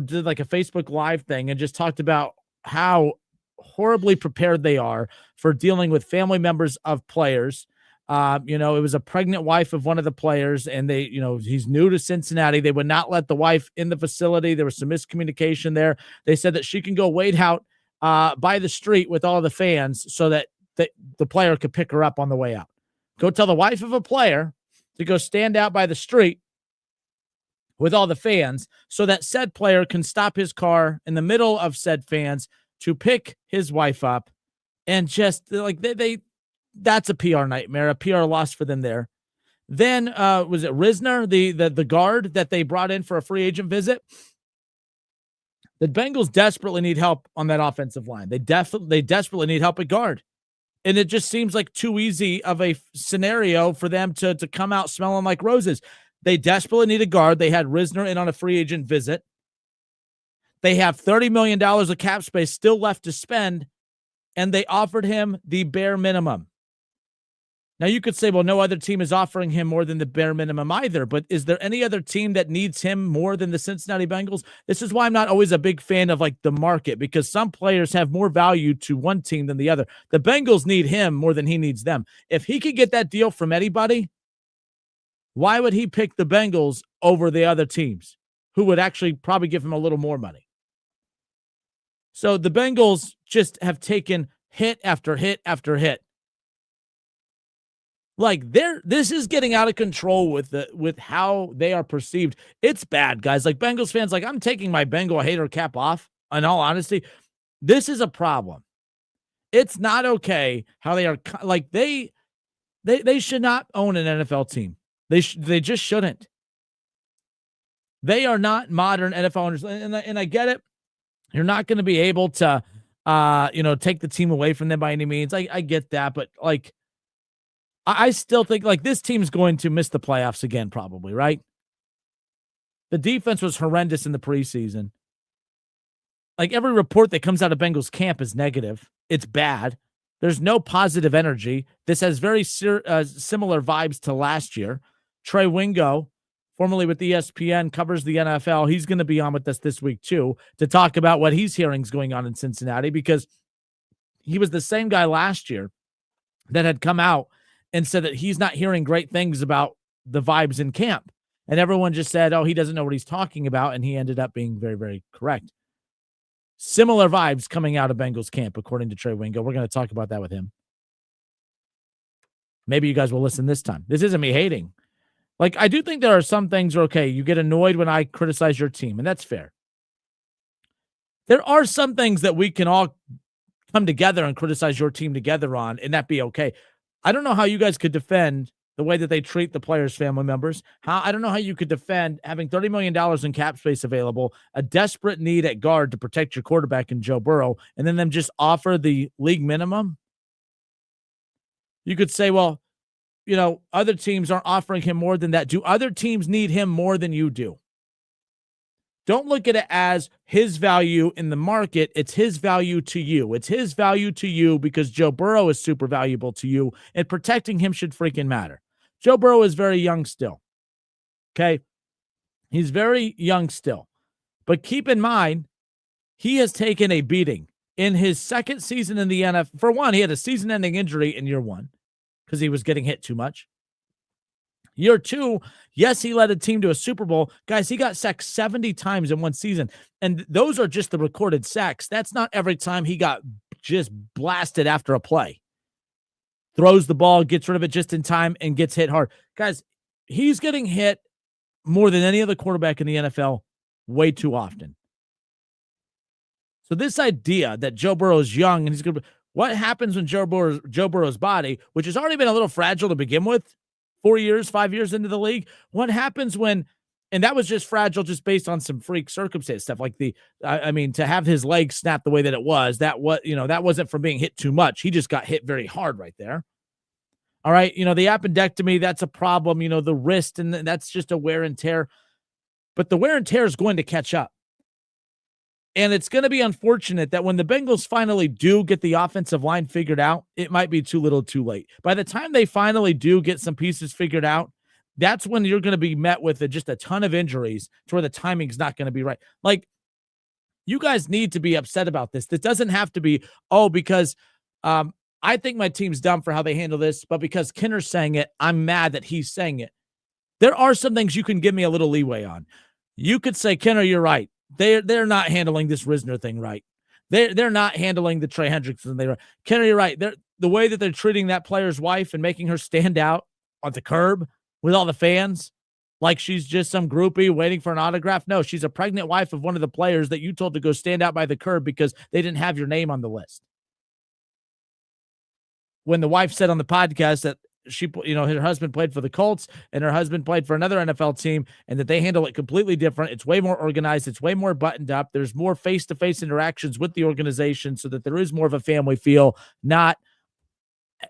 Speaker 3: did like a Facebook Live thing and just talked about how horribly prepared they are for dealing with family members of players. It was a pregnant wife of one of the players, and he's new to Cincinnati. They would not let the wife in the facility. There was some miscommunication there. They said that she can go wait out by the street with all the fans so that the player could pick her up on the way out. Go tell the wife of a player to go stand out by the street with all the fans so that said player can stop his car in the middle of said fans to pick his wife up. And just like that's a PR nightmare, a PR loss for them there. Then was it Risner, the guard that they brought in for a free agent visit? The Bengals desperately need help on that offensive line. They desperately need help at guard. And it just seems like too easy of a scenario for them to come out smelling like roses. They desperately need a guard. They had Risner in on a free agent visit. They have $30 million of cap space still left to spend, and they offered him the bare minimum. Now, you could say, well, no other team is offering him more than the bare minimum either, but is there any other team that needs him more than the Cincinnati Bengals? This is why I'm not always a big fan of like the market, because some players have more value to one team than the other. The Bengals need him more than he needs them. If he could get that deal from anybody, why would he pick the Bengals over the other teams who would actually probably give him a little more money? So the Bengals just have taken hit after hit after hit. Like this is getting out of control with how they are perceived. It's bad, guys. Like Bengals fans, like I'm taking my Bengal hater cap off. In all honesty, this is a problem. It's not okay how they are. Like they should not own an NFL team. They just shouldn't. They are not modern NFL owners, and I get it. You're not going to be able to, take the team away from them by any means. I get that, but like. I still think like this team's going to miss the playoffs again, probably, right? The defense was horrendous in the preseason. Like every report that comes out of Bengals camp is negative. It's bad. There's no positive energy. This has very similar vibes to last year. Trey Wingo, formerly with ESPN, covers the NFL. He's going to be on with us this week too to talk about what he's hearing is going on in Cincinnati, because he was the same guy last year that had come out and said that he's not hearing great things about the vibes in camp. And everyone just said, oh, he doesn't know what he's talking about. And he ended up being very, very correct. Similar vibes coming out of Bengals camp, according to Trey Wingo. We're going to talk about that with him. Maybe you guys will listen this time. This isn't me hating. Like, I do think there are some things where, okay, you get annoyed when I criticize your team, and that's fair. There are some things that we can all come together and criticize your team together on, and that be okay. I don't know how you guys could defend the way that they treat the players' family members. I don't know how you could defend having $30 million in cap space available, a desperate need at guard to protect your quarterback in Joe Burrow, and then them just offer the league minimum. You could say, well, other teams aren't offering him more than that. Do other teams need him more than you do? Don't look at it as his value in the market. It's his value to you. It's his value to you because Joe Burrow is super valuable to you, and protecting him should freaking matter. Joe Burrow is very young still. Okay? He's very young still. But keep in mind, he has taken a beating in his second season in the NFL. For one, he had a season-ending injury in year one because he was getting hit too much. Year two, yes, he led a team to a Super Bowl. Guys, he got sacked 70 times in one season. And those are just the recorded sacks. That's not every time he got just blasted after a play. Throws the ball, gets rid of it just in time, and gets hit hard. Guys, he's getting hit more than any other quarterback in the NFL way too often. So this idea that Joe Burrow's young and he's going to – what happens when Joe Burrow's body, which has already been a little fragile to begin with, 5 years into the league. What happens when, and that was just fragile just based on some freak circumstance stuff like to have his leg snap the way that it was, that wasn't from being hit too much. He just got hit very hard right there. All right. The appendectomy, that's a problem, the wrist, and that's just a wear and tear, but the wear and tear is going to catch up. And it's going to be unfortunate that when the Bengals finally do get the offensive line figured out, it might be too little too late. By the time they finally do get some pieces figured out, that's when you're going to be met with just a ton of injuries to where the timing's not going to be right. Like, you guys need to be upset about this. This doesn't have to be, because I think my team's dumb for how they handle this, but because Kinner's saying it, I'm mad that he's saying it. There are some things you can give me a little leeway on. You could say, Kinner, you're right. They're not handling this Risner thing right. They're not handling the Trey Hendrickson thing right. Kenny, you're right. The way that they're treating that player's wife and making her stand out on the curb with all the fans like she's just some groupie waiting for an autograph. No, she's a pregnant wife of one of the players that you told to go stand out by the curb because they didn't have your name on the list. When the wife said on the podcast that her husband played for the Colts and her husband played for another NFL team and that they handle it completely different. It's way more organized. It's way more buttoned up. There's more face-to-face interactions with the organization so that there is more of a family feel. Not,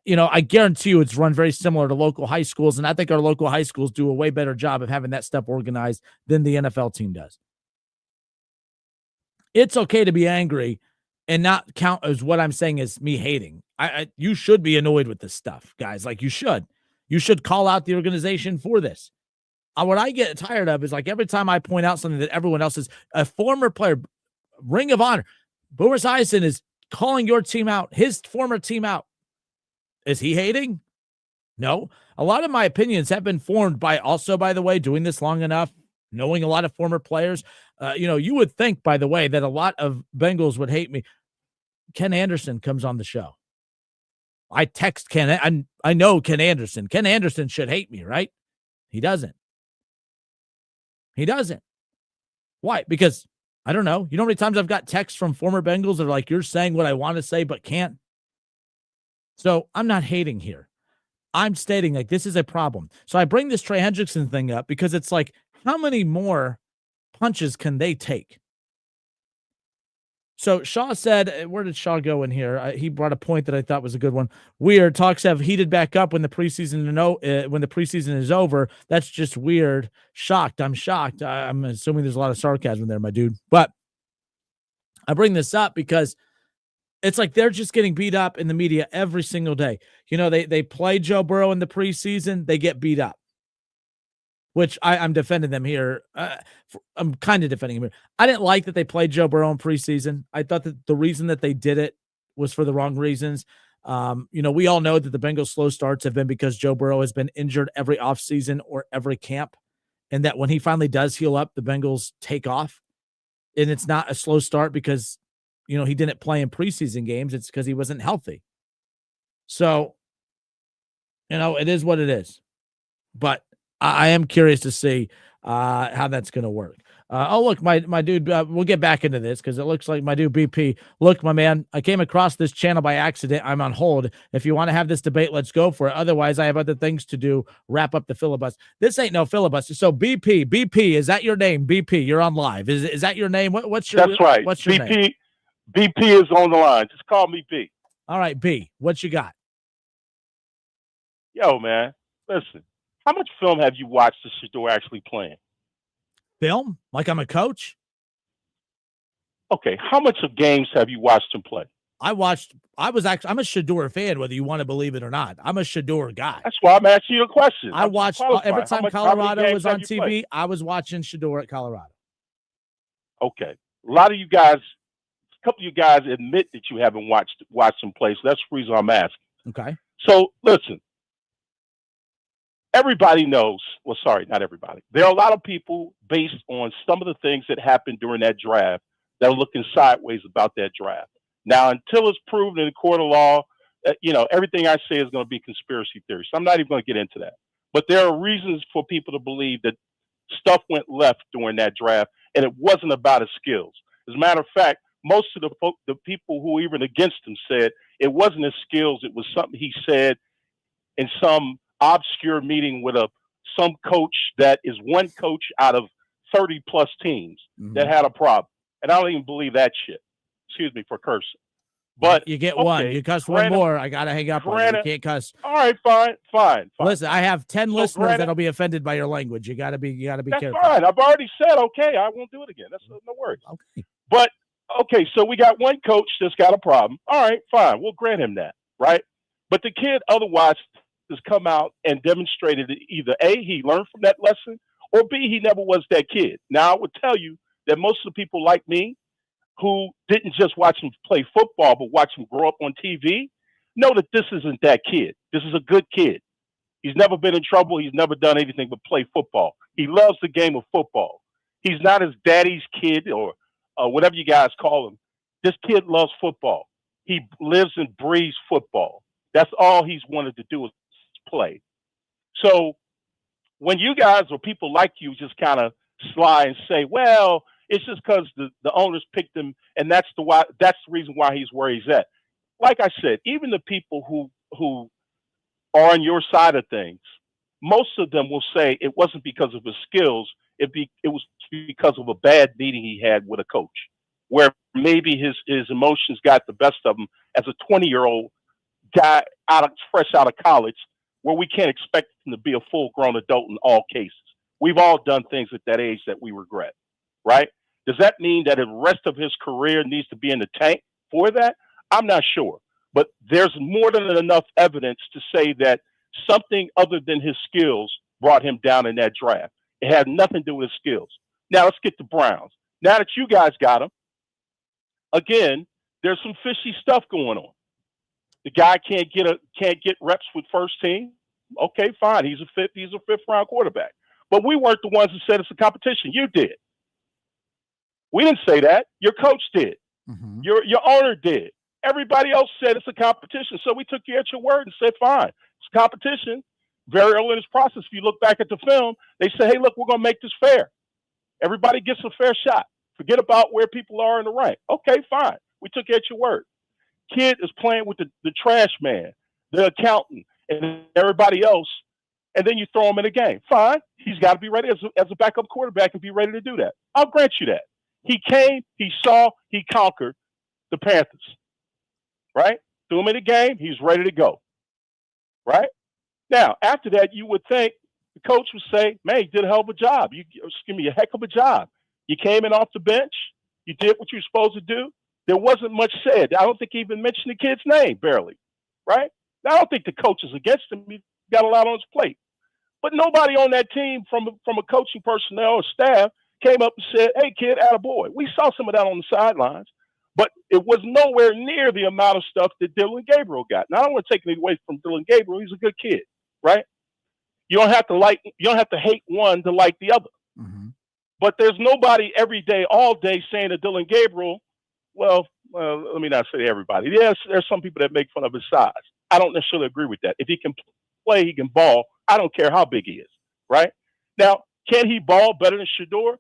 Speaker 3: I guarantee you it's run very similar to local high schools. And I think our local high schools do a way better job of having that stuff organized than the NFL team does. It's okay to be angry and not count as what I'm saying as me hating. You should be annoyed with this stuff, guys. Like you should call out the organization for this. What I get tired of is like every time I point out something that everyone else is a former player, Ring of Honor, Boomer Esiason is calling your team out, his former team out. Is he hating? No. A lot of my opinions have been formed by also, by the way, doing this long enough, knowing a lot of former players. You would think, by the way, that a lot of Bengals would hate me. Ken Anderson comes on the show. I text Ken. I know Ken Anderson. Ken Anderson should hate me, right? He doesn't. He doesn't. Why? Because, I don't know. You know how many times I've got texts from former Bengals that are like, you're saying what I want to say but can't? So I'm not hating here. I'm stating like this is a problem. So I bring this Trey Hendrickson thing up because it's like, how many more punches can they take? So Shaw said, where did Shaw go in here? He brought a point that I thought was a good one. Weird talks have heated back up when the preseason is over. That's just weird. Shocked. I'm shocked. I'm assuming there's a lot of sarcasm there, my dude. But I bring this up because it's like they're just getting beat up in the media every single day. They play Joe Burrow in the preseason, they get beat up. Which I'm defending them here. I'm kind of defending him here. I didn't like that they played Joe Burrow in preseason. I thought that the reason that they did it was for the wrong reasons. We all know that the Bengals' slow starts have been because Joe Burrow has been injured every offseason or every camp, and that when he finally does heal up, the Bengals take off. And it's not a slow start because, he didn't play in preseason games. It's because he wasn't healthy. So, it is what it is. But I am curious to see how that's going to work. Look, my dude, we'll get back into this because it looks like my dude BP. Look, my man, I came across this channel by accident. I'm on hold. If you want to have this debate, let's go for it. Otherwise, I have other things to do. Wrap up the filibuster. This ain't no filibuster. So BP, is that your name? BP, you're on live. Is that your name? What's your?
Speaker 4: That's right.
Speaker 3: What's your name?
Speaker 4: BP is on the line. Just call me B.
Speaker 3: All right, B. What you got?
Speaker 4: Yo, man, listen. How much film have you watched of Shedeur actually playing?
Speaker 3: Film? Like I'm a coach?
Speaker 4: Okay. How much of games have you watched him play?
Speaker 3: I'm a Shedeur fan, whether you want to believe it or not. I'm a Shedeur guy.
Speaker 4: That's why I'm asking you a question.
Speaker 3: I watched every time Colorado was on TV, I was watching Shedeur at Colorado.
Speaker 4: Okay. A couple of you guys admit that you haven't watched him play, so that's the reason I'm asking.
Speaker 3: Okay.
Speaker 4: So, listen. Everybody knows, well, sorry, not everybody. There are a lot of people based on some of the things that happened during that draft that are looking sideways about that draft. Now, until it's proven in the court of law, everything I say is going to be conspiracy theory. So I'm not even going to get into that. But there are reasons for people to believe that stuff went left during that draft, and it wasn't about his skills. As a matter of fact, most of the people who were even against him said it wasn't his skills. It was something he said in some obscure meeting with some coach that is one coach out of 30 plus teams that had a problem. And I don't even believe that shit. Excuse me for cursing. But
Speaker 3: you get one. You cuss one more. I got to hang up on you. You can't cuss.
Speaker 4: All right, fine.
Speaker 3: Listen, I have 10 listeners that'll be offended by your language. You got to be careful.
Speaker 4: That's fine. I've already said, okay, I won't do it again. That's no worries.
Speaker 3: Okay.
Speaker 4: But, okay, so we got one coach that's got a problem. All right, fine. We'll grant him that, right? But the kid otherwise has come out and demonstrated that either A, he learned from that lesson, or B, he never was that kid. Now, I would tell you that most of the people like me who didn't just watch him play football, but watch him grow up on TV, know that this isn't that kid. This is a good kid. He's never been in trouble. He's never done anything but play football. He loves the game of football. He's not his daddy's kid or whatever you guys call him. This kid loves football. He lives and breathes football. That's all he's wanted to do is play. So when you guys or people like you just kind of sly and say, well, it's just because the owners picked him and that's the reason why he's where he's at. Like I said, even the people who are on your side of things, most of them will say it wasn't because of his skills. It was because of a bad meeting he had with a coach, where maybe his emotions got the best of him as a 20-year-old guy fresh out of college, where we can't expect him to be a full-grown adult in all cases. We've all done things at that age that we regret, right? Does that mean that the rest of his career needs to be in the tank for that? I'm not sure. But there's more than enough evidence to say that something other than his skills brought him down in that draft. It had nothing to do with his skills. Now let's get the Browns. Now that you guys got him, again, there's some fishy stuff going on. The guy can't get reps with first team. Okay, fine. He's a fifth round quarterback. But we weren't the ones who said it's a competition. You did. We didn't say that. Your coach did.
Speaker 3: Mm-hmm.
Speaker 4: Your owner did. Everybody else said it's a competition. So we took you at your word and said, fine, it's a competition. Very early in this process, if you look back at the film, they say, hey, look, we're going to make this fair. Everybody gets a fair shot. Forget about where people are in the rank. Okay, fine. We took you at your word. Kid is playing with the trash man, the accountant, and everybody else, and then you throw him in a game. Fine. He's got to be ready as a backup quarterback and be ready to do that. I'll grant you that. He came, he saw, he conquered the Panthers. Right? Threw him in the game. He's ready to go. Right? Now, after that, you would think the coach would say, man, you did a hell of a job. You give me a heck of a job. You came in off the bench. You did what you were supposed to do. There wasn't much said. I don't think he even mentioned the kid's name, barely. Right? Now, I don't think the coach is against him. He's got a lot on his plate. But nobody on that team from a coaching personnel or staff came up and said, hey, kid, attaboy. We saw some of that on the sidelines. But it was nowhere near the amount of stuff that Dylan Gabriel got. Now, I don't want to take anything away from Dylan Gabriel. He's a good kid, right? You don't have to hate one to like the other.
Speaker 3: Mm-hmm.
Speaker 4: But there's nobody every day, all day saying to Dylan Gabriel, well, let me not say everybody. Yes, there's some people that make fun of his size. I don't necessarily agree with that. If he can play, he can ball. I don't care how big he is, right? Now, can he ball better than Shedeur?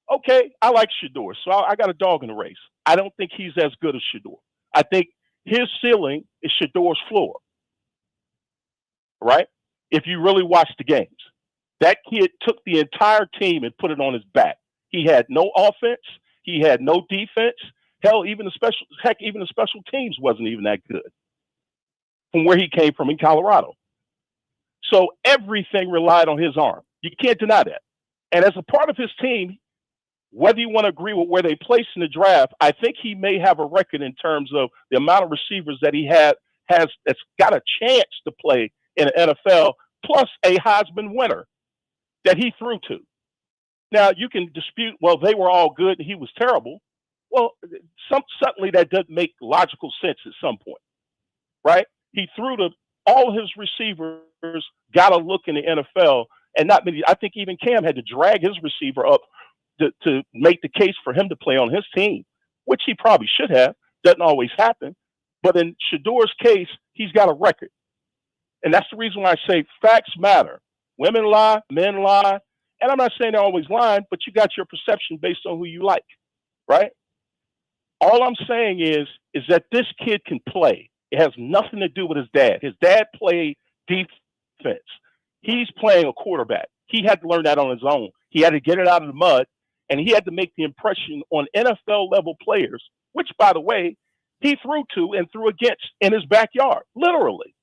Speaker 4: Okay, I like Shedeur, so I got a dog in the race. I don't think he's as good as Shedeur. I think his ceiling is Shedeur's floor, right? If you really watch the games. That kid took the entire team and put it on his back. He had no offense. He had no defense. Hell, even the special teams wasn't even that good from where he came from in Colorado. So everything relied on his arm. You can't deny that. And as a part of his team, whether you want to agree with where they placed in the draft, I think he may have a record in terms of the amount of receivers that he has that's got a chance to play in the NFL, plus a Heisman winner that he threw to. Now, you can dispute, well, they were all good and he was terrible. Well, suddenly that doesn't make logical sense at some point, right? He threw to all his receivers, got a look in the NFL, and not many. I think even Cam had to drag his receiver up to make the case for him to play on his team, which he probably should have. Doesn't always happen. But in Shedeur's case, he's got a record. And that's the reason why I say facts matter. Women lie, men lie. And I'm not saying they're always lying, but you got your perception based on who you like, right? All I'm saying is that this kid can play. It has nothing to do with his dad. His dad played defense. He's playing a quarterback. He had to learn that on his own. He had to get it out of the mud, and he had to make the impression on NFL-level players, which, by the way, he threw to and threw against in his backyard, literally.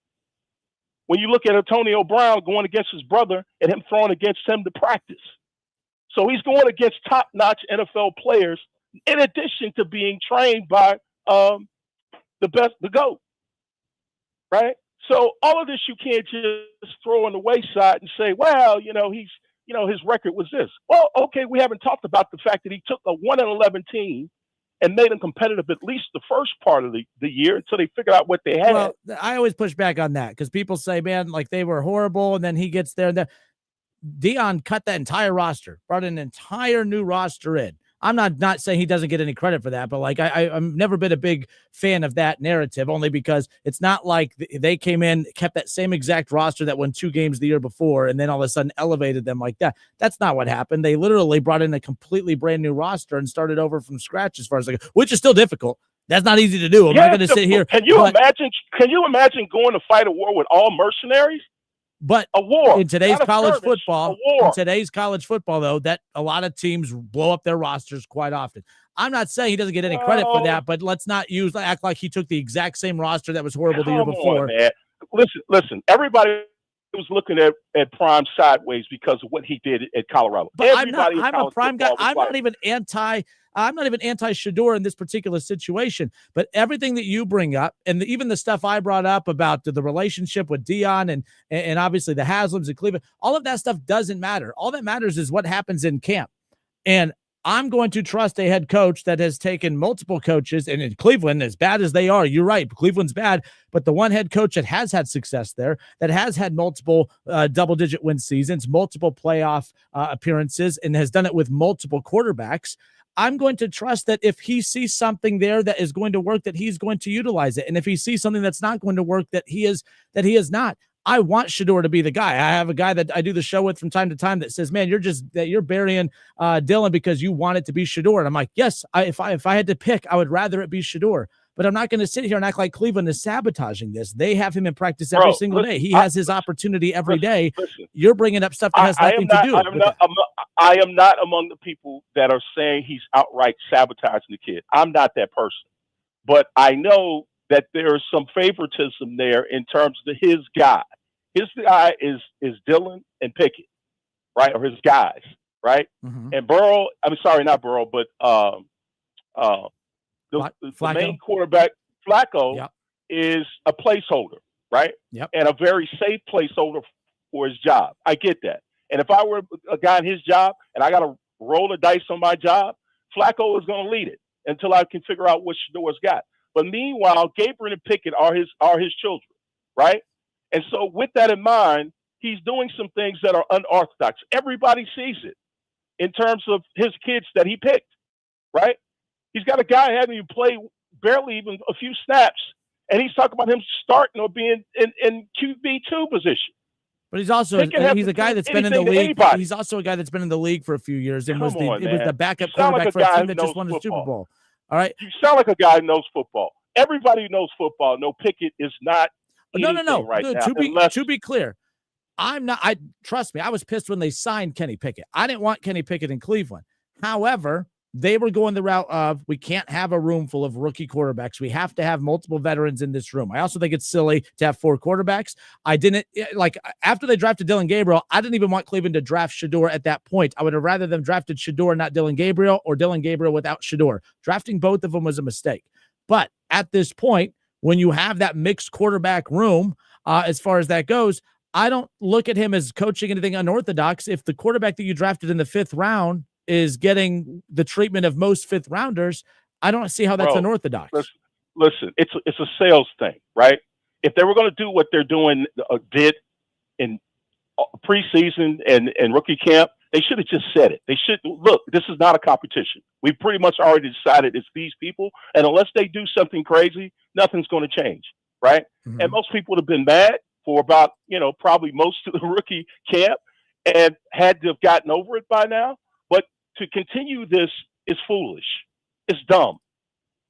Speaker 4: When you look at Antonio Brown going against his brother and him throwing against him to practice. So he's going against top-notch NFL players in addition to being trained by the GOAT, right? So all of this you can't just throw on the wayside and say, well, his record was this. Well, okay, we haven't talked about the fact that he took a 1-11 team and made them competitive at least the first part of the year until they figured out what they had.
Speaker 3: Well, I always push back on that because people say, man, like they were horrible, and then he gets there. And Dion cut that entire roster, brought an entire new roster in. I'm not saying he doesn't get any credit for that, but like I've never been a big fan of that narrative, only because it's not like they came in, kept that same exact roster that won 2 games the year before, and then all of a sudden elevated them like that. That's not what happened. They literally brought in a completely brand new roster and started over from scratch, as far as which is still difficult. That's not easy to do. I'm not going to sit here.
Speaker 4: Can you imagine going to fight a war with all mercenaries?
Speaker 3: But
Speaker 4: a war
Speaker 3: in today's college football, though, that a lot of teams blow up their rosters quite often. I'm not saying he doesn't get any credit for that, but let's not act like he took the exact same roster that was horrible the year before.
Speaker 4: Man. Listen. Everybody was looking at Prime sideways because of what he did at Colorado.
Speaker 3: But I'm a Prime guy. I'm not even anti. I'm not even anti-Shedeur in this particular situation, but everything that you bring up, and even the stuff I brought up about the relationship with Dion and obviously the Haslams in Cleveland, all of that stuff doesn't matter. All that matters is what happens in camp. And I'm going to trust a head coach that has taken multiple coaches, and in Cleveland, as bad as they are, you're right, Cleveland's bad, but the one head coach that has had success there, that has had multiple double-digit win seasons, multiple playoff appearances, and has done it with multiple quarterbacks, I'm going to trust that if he sees something there that is going to work, that he's going to utilize it. And if he sees something that's not going to work, that he is not. I want Shedeur to be the guy. I have a guy that I do the show with from time to time that says, man, you're burying Dylan because you want it to be Shedeur. And I'm like, yes, if I had to pick, I would rather it be Shedeur. But I'm not going to sit here and act like Cleveland is sabotaging this. They have him in practice every single day. He has his opportunity every day. You're bringing up stuff that has nothing to do with it.
Speaker 4: I am not among the people that are saying he's outright sabotaging the kid. I'm not that person. But I know that there is some favoritism there in terms of his guy. His guy is Dylan and Pickett, right? Or his guys, right?
Speaker 3: Mm-hmm.
Speaker 4: And Burrow, I'm sorry, not Burrow, but the main quarterback, Flacco, is a placeholder, right?
Speaker 3: Yep.
Speaker 4: And a very safe placeholder for his job. I get that. And if I were a guy in his job and I got to roll the dice on my job, Flacco is going to lead it until I can figure out what Shedeur's got. But meanwhile, Gabriel and Pickett are his children, right? And so with that in mind, he's doing some things that are unorthodox. Everybody sees it in terms of his kids that he picked, right? He's got a guy having you play barely even a few snaps, and he's talking about him starting or being in QB2 position.
Speaker 3: But he's also a guy that's been in the league. He's also a guy that's been in the league for a few years and was the backup quarterback for a team that just won the Super Bowl. All right.
Speaker 4: You sound like a guy who knows football. Everybody who knows football. No, Pickett is not.
Speaker 3: No.
Speaker 4: Right now,
Speaker 3: to be clear, I'm not. Trust me. I was pissed when they signed Kenny Pickett. I didn't want Kenny Pickett in Cleveland. However, they were going the route of, we can't have a room full of rookie quarterbacks. We have to have multiple veterans in this room. I also think it's silly to have 4 quarterbacks. I didn't like after they drafted Dylan Gabriel. I didn't even want Cleveland to draft Shedeur at that point. I would have rather them drafted Shedeur, not Dylan Gabriel, or Dylan Gabriel without Shedeur. Drafting both of them was a mistake. But at this point, when you have that mixed quarterback room, as far as that goes, I don't look at him as coaching anything unorthodox. If the quarterback that you drafted in the 5th round is getting the treatment of most 5th rounders, I don't see how that's unorthodox.
Speaker 4: Listen, it's a sales thing, right? If they were going to do what they're doing, did in preseason and rookie camp, they should have just said it. They should look. This is not a competition. We pretty much already decided it's these people, and unless they do something crazy, nothing's going to change, right? Mm-hmm. And most people would have been mad for about probably most of the rookie camp and had to have gotten over it by now. But to continue this is foolish. It's dumb.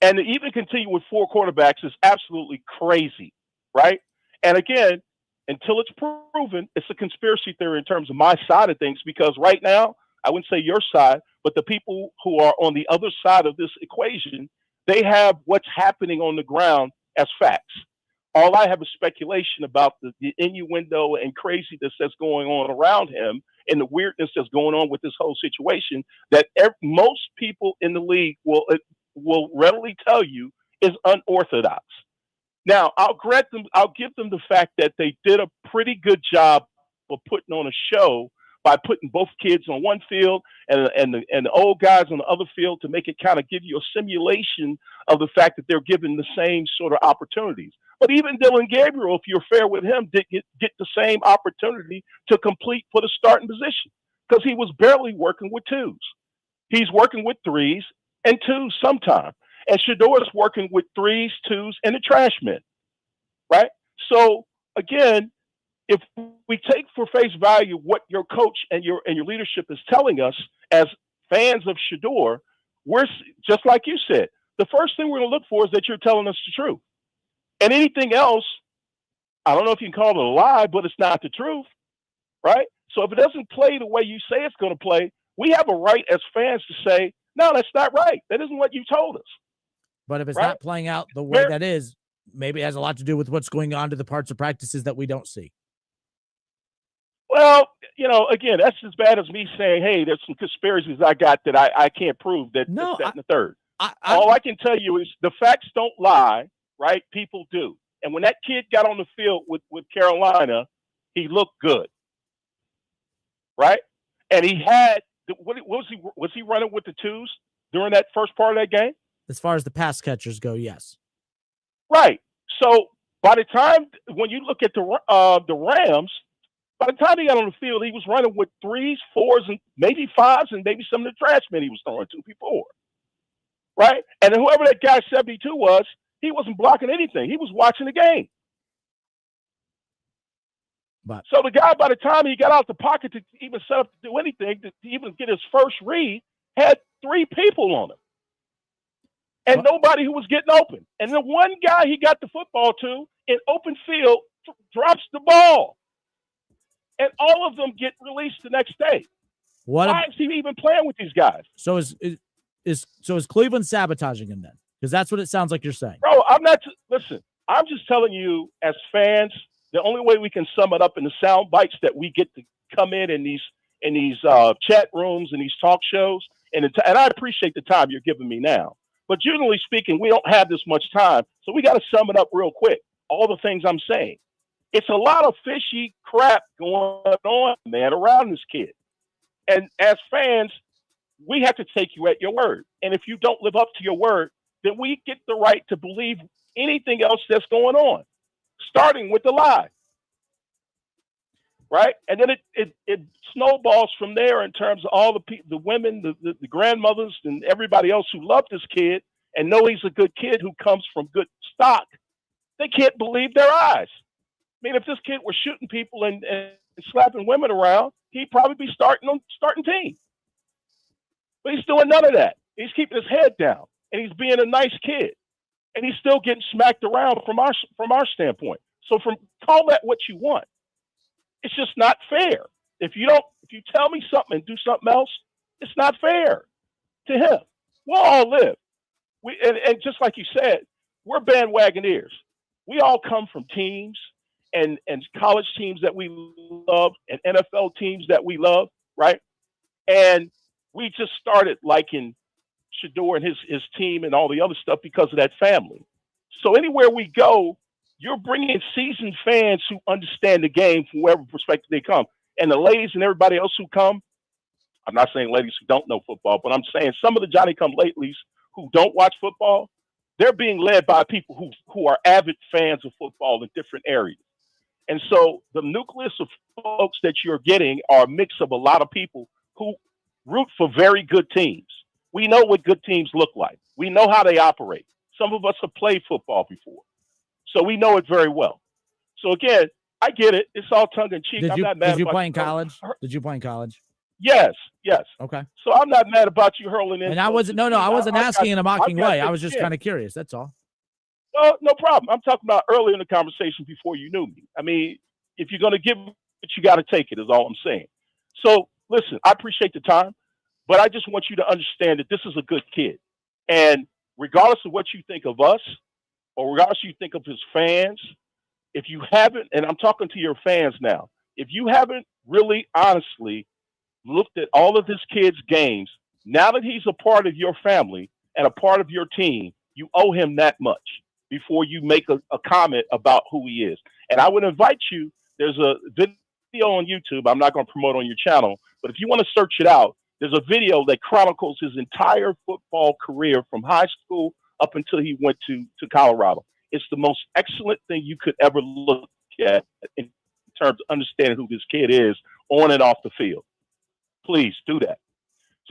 Speaker 4: And to even continue with 4 quarterbacks is absolutely crazy, right? And again, until it's proven, it's a conspiracy theory in terms of my side of things, because right now, I wouldn't say your side, but the people who are on the other side of this equation, they have what's happening on the ground as facts. All I have is speculation about the innuendo and craziness that's going on around him and the weirdness that's going on with this whole situation that most people in the league will readily tell you is unorthodox. Now, I'll give them the fact that they did a pretty good job of putting on a show by putting both kids on one field and the old guys on the other field to make it kind of give you a simulation of the fact that they're given the same sort of opportunities. But even Dylan Gabriel, if you're fair with him, did get the same opportunity to compete for the starting position because he was barely working with 2s. He's working with 3s and 2s sometimes. And Shedeur is working with 3s, 2s, and the trash men, right? So, again, if we take for face value what your coach and your leadership is telling us as fans of Shedeur, we're just like you said, the first thing we're going to look for is that you're telling us the truth. And anything else, I don't know if you can call it a lie, but it's not the truth, right? So if it doesn't play the way you say it's going to play, we have a right as fans to say, no, that's not right. That isn't what you told us.
Speaker 3: But if it's not playing out the way that is, maybe it has a lot to do with what's going on to the parts of practices that we don't see.
Speaker 4: Well, again, that's as bad as me saying, hey, there's some conspiracies I got that I can't prove that this,
Speaker 3: No,
Speaker 4: that, and the third.
Speaker 3: I
Speaker 4: All I can tell you is the facts don't lie, right? People do. And when that kid got on the field with Carolina, he looked good, right? And he had what was he running with the twos during that first part of that game?
Speaker 3: as far as the pass catchers go, yes.
Speaker 4: Right. So by the time when you look at the Rams, by the time he got on the field, he was running with threes, fours, and maybe fives, and maybe some of the trash men he was throwing to before. Right? And then whoever that guy 72 was, he wasn't blocking anything. He was watching the game.
Speaker 3: But
Speaker 4: so the guy, by the time he got out the pocket to even set up to do anything, to even get his first read, had three people on him. And nobody who was getting open. And the one guy he got the football to in open field drops the ball. And all of them get released the next day. Why is he even playing with these guys?
Speaker 3: So is Cleveland sabotaging him then? Because that's what it sounds like you're saying.
Speaker 4: Bro, listen, I'm just telling you as fans, the only way we can sum it up in the sound bites that we get to come in these chat rooms and these talk shows, and I appreciate the time you're giving me now. But generally speaking, we don't have this much time, so we got to sum it up real quick. All the things I'm saying. It's a lot of fishy crap going on, man, around this kid. And as fans, we have to take you at your word. And if you don't live up to your word, then we get the right to believe anything else that's going on, starting with the lie. Right? And then it snowballs from there in terms of all the women, the grandmothers, and everybody else who love this kid and know he's a good kid who comes from good stock. They can't believe their eyes. I mean, if this kid were shooting people and slapping women around, he'd probably be starting team. But he's doing none of that. He's keeping his head down, and he's being a nice kid, and he's still getting smacked around from our standpoint. So call that what you want. It's just not fair. If you tell me something and do something else, it's not fair to him. We'll all live. And just like you said, we're bandwagoneers. We all come from teams and college teams that we love and NFL teams that we love, right? And we just started liking Shedeur and his team and all the other stuff because of that family. So anywhere we go, you're bringing seasoned fans who understand the game from wherever perspective they come. And the ladies and everybody else who come, I'm not saying ladies who don't know football, but I'm saying some of the Johnny-come-latelys who don't watch football, they're being led by people who are avid fans of football in different areas. And so the nucleus of folks that you're getting are a mix of a lot of people who root for very good teams. We know what good teams look like. We know how they operate. Some of us have played football before, so we know it very well. So again, I get it. It's all tongue in cheek. I'm not mad.
Speaker 3: Did you play in college? Did you play in college?
Speaker 4: Yes.
Speaker 3: Okay.
Speaker 4: So I'm not mad about you hurling in.
Speaker 3: And I wasn't. No, I wasn't asking in a mocking way. I was just kind of curious. That's all.
Speaker 4: Well, no problem. I'm talking about early in the conversation before you knew me. I mean, if you're going to give it, you got to take it, is all I'm saying. So listen, I appreciate the time, but I just want you to understand that this is a good kid. And regardless of what you think of us, or regardless of you think of his fans, if you haven't, and I'm talking to your fans now, if you haven't really honestly looked at all of this kid's games, now that he's a part of your family and a part of your team, you owe him that much before you make a comment about who he is. And I would invite you, there's a video on YouTube, I'm not going to promote on your channel, but if you want to search it out, there's a video that chronicles his entire football career from high school up until he went to Colorado. It's the most excellent thing you could ever look at in terms of understanding who this kid is on and off the field. Please do that.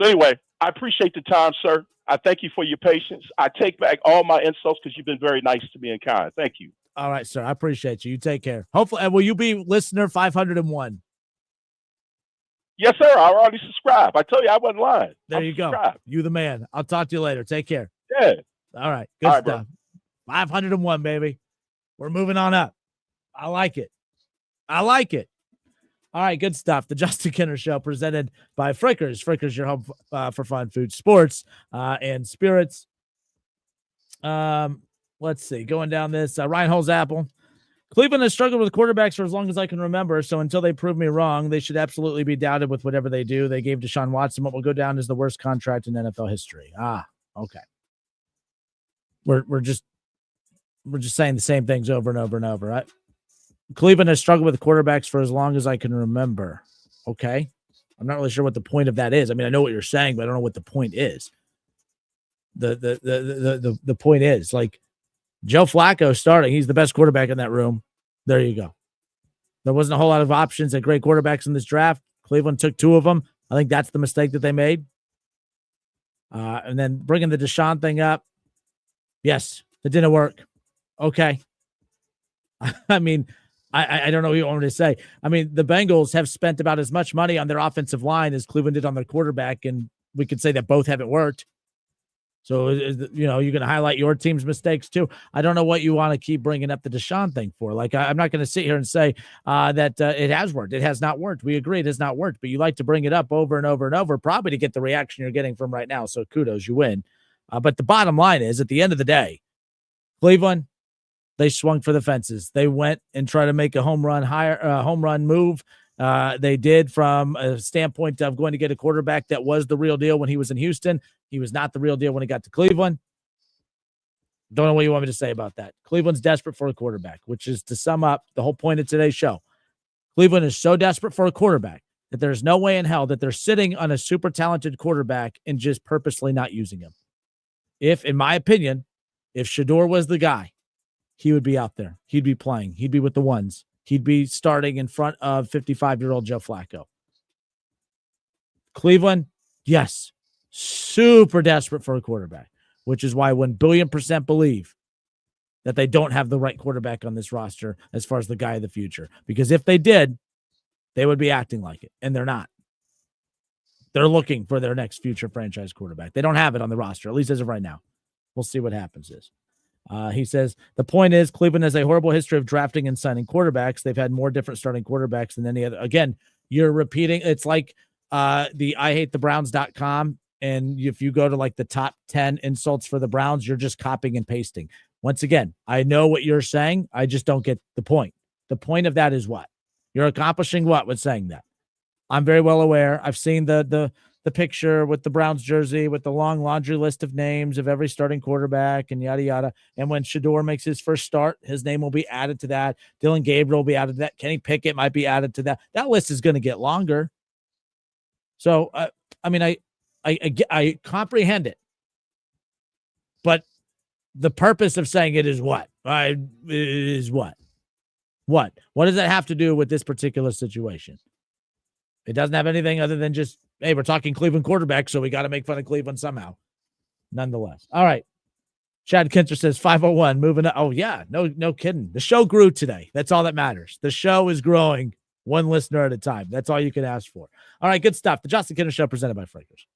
Speaker 4: So anyway, I appreciate the time, sir. I thank you for your patience. I take back all my insults because you've been very nice to me and kind. Thank you.
Speaker 3: All right, sir. I appreciate you. You take care. Hopefully, will you be listener 501?
Speaker 4: Yes, sir. I already subscribed. I told you I wasn't lying.
Speaker 3: There you go. You the man. I'll talk to you later. Take care.
Speaker 4: Yeah.
Speaker 3: All right. Good stuff. Bro. 501, baby. We're moving on up. I like it. All right, good stuff. The Justin Kinner Show presented by Frickers. Frickers, your home for fun food, sports, and spirits. Let's see. Going down this, Ryan Holzapple Cleveland has struggled with quarterbacks for as long as I can remember, so until they prove me wrong, they should absolutely be doubted with whatever they do. They gave Deshaun Watson what will go down as the worst contract in NFL history. Okay. We're just saying the same things over and over and over, right? Cleveland has struggled with quarterbacks for as long as I can remember. Okay. I'm not really sure what the point of that is. I mean, I know what you're saying, but I don't know what the point is. The point is, like, Joe Flacco starting. He's the best quarterback in that room. There you go. There wasn't a whole lot of options at great quarterbacks in this draft. Cleveland took 2 of them. I think that's the mistake that they made. And then bringing the Deshaun thing up. Yes, it didn't work. Okay. I mean, I don't know what you want me to say. I mean, the Bengals have spent about as much money on their offensive line as Cleveland did on their quarterback, and we could say that both haven't worked. So, you know, you're going to highlight your team's mistakes too. I don't know what you want to keep bringing up the Deshaun thing for. Like, I'm not going to sit here and say that it has worked. It has not worked. We agree it has not worked, but you like to bring it up over and over and over, probably to get the reaction you're getting from right now. So kudos, you win. But the bottom line is, at the end of the day, Cleveland, they swung for the fences. They went and tried to make a home run move. They did, from a standpoint of going to get a quarterback that was the real deal when he was in Houston. He was not the real deal when he got to Cleveland. Don't know what you want me to say about that. Cleveland's desperate for a quarterback, which is, to sum up the whole point of today's show, Cleveland is so desperate for a quarterback that there's no way in hell that they're sitting on a super talented quarterback and just purposely not using him. If, in my opinion, if Shedeur was the guy, he would be out there. He'd be playing. He'd be with the ones. He'd be starting in front of 55-year-old Joe Flacco. Cleveland, yes, super desperate for a quarterback, which is why 1,000,000,000% believe that they don't have the right quarterback on this roster as far as the guy of the future. Because if they did, they would be acting like it, and they're not. They're looking for their next future franchise quarterback. They don't have it on the roster, at least as of right now. We'll see what happens. He says, the point is, Cleveland has a horrible history of drafting and signing quarterbacks. They've had more different starting quarterbacks than any other. Again, you're repeating. It's like the IHateTheBrowns.com. And if you go to like the top 10 insults for the Browns, you're just copying and pasting. Once again, I know what you're saying. I just don't get the point. The point of that is what? You're accomplishing what with saying that? I'm very well aware. I've seen the picture with the Browns jersey with the long laundry list of names of every starting quarterback and yada, yada. And when Shedeur makes his first start, his name will be added to that. Dylan Gabriel will be added to that. Kenny Pickett might be added to that. That list is going to get longer. So, I mean, I comprehend it. But the purpose of saying it is what? Is what? What does that have to do with this particular situation? It doesn't have anything other than just, hey, we're talking Cleveland quarterback, so we got to make fun of Cleveland somehow. Nonetheless. All right. Chad Kinter says 501, moving on. Oh, yeah. No kidding. The show grew today. That's all that matters. The show is growing one listener at a time. That's all you can ask for. All right, good stuff. The Justin Kinter Show presented by Frickers.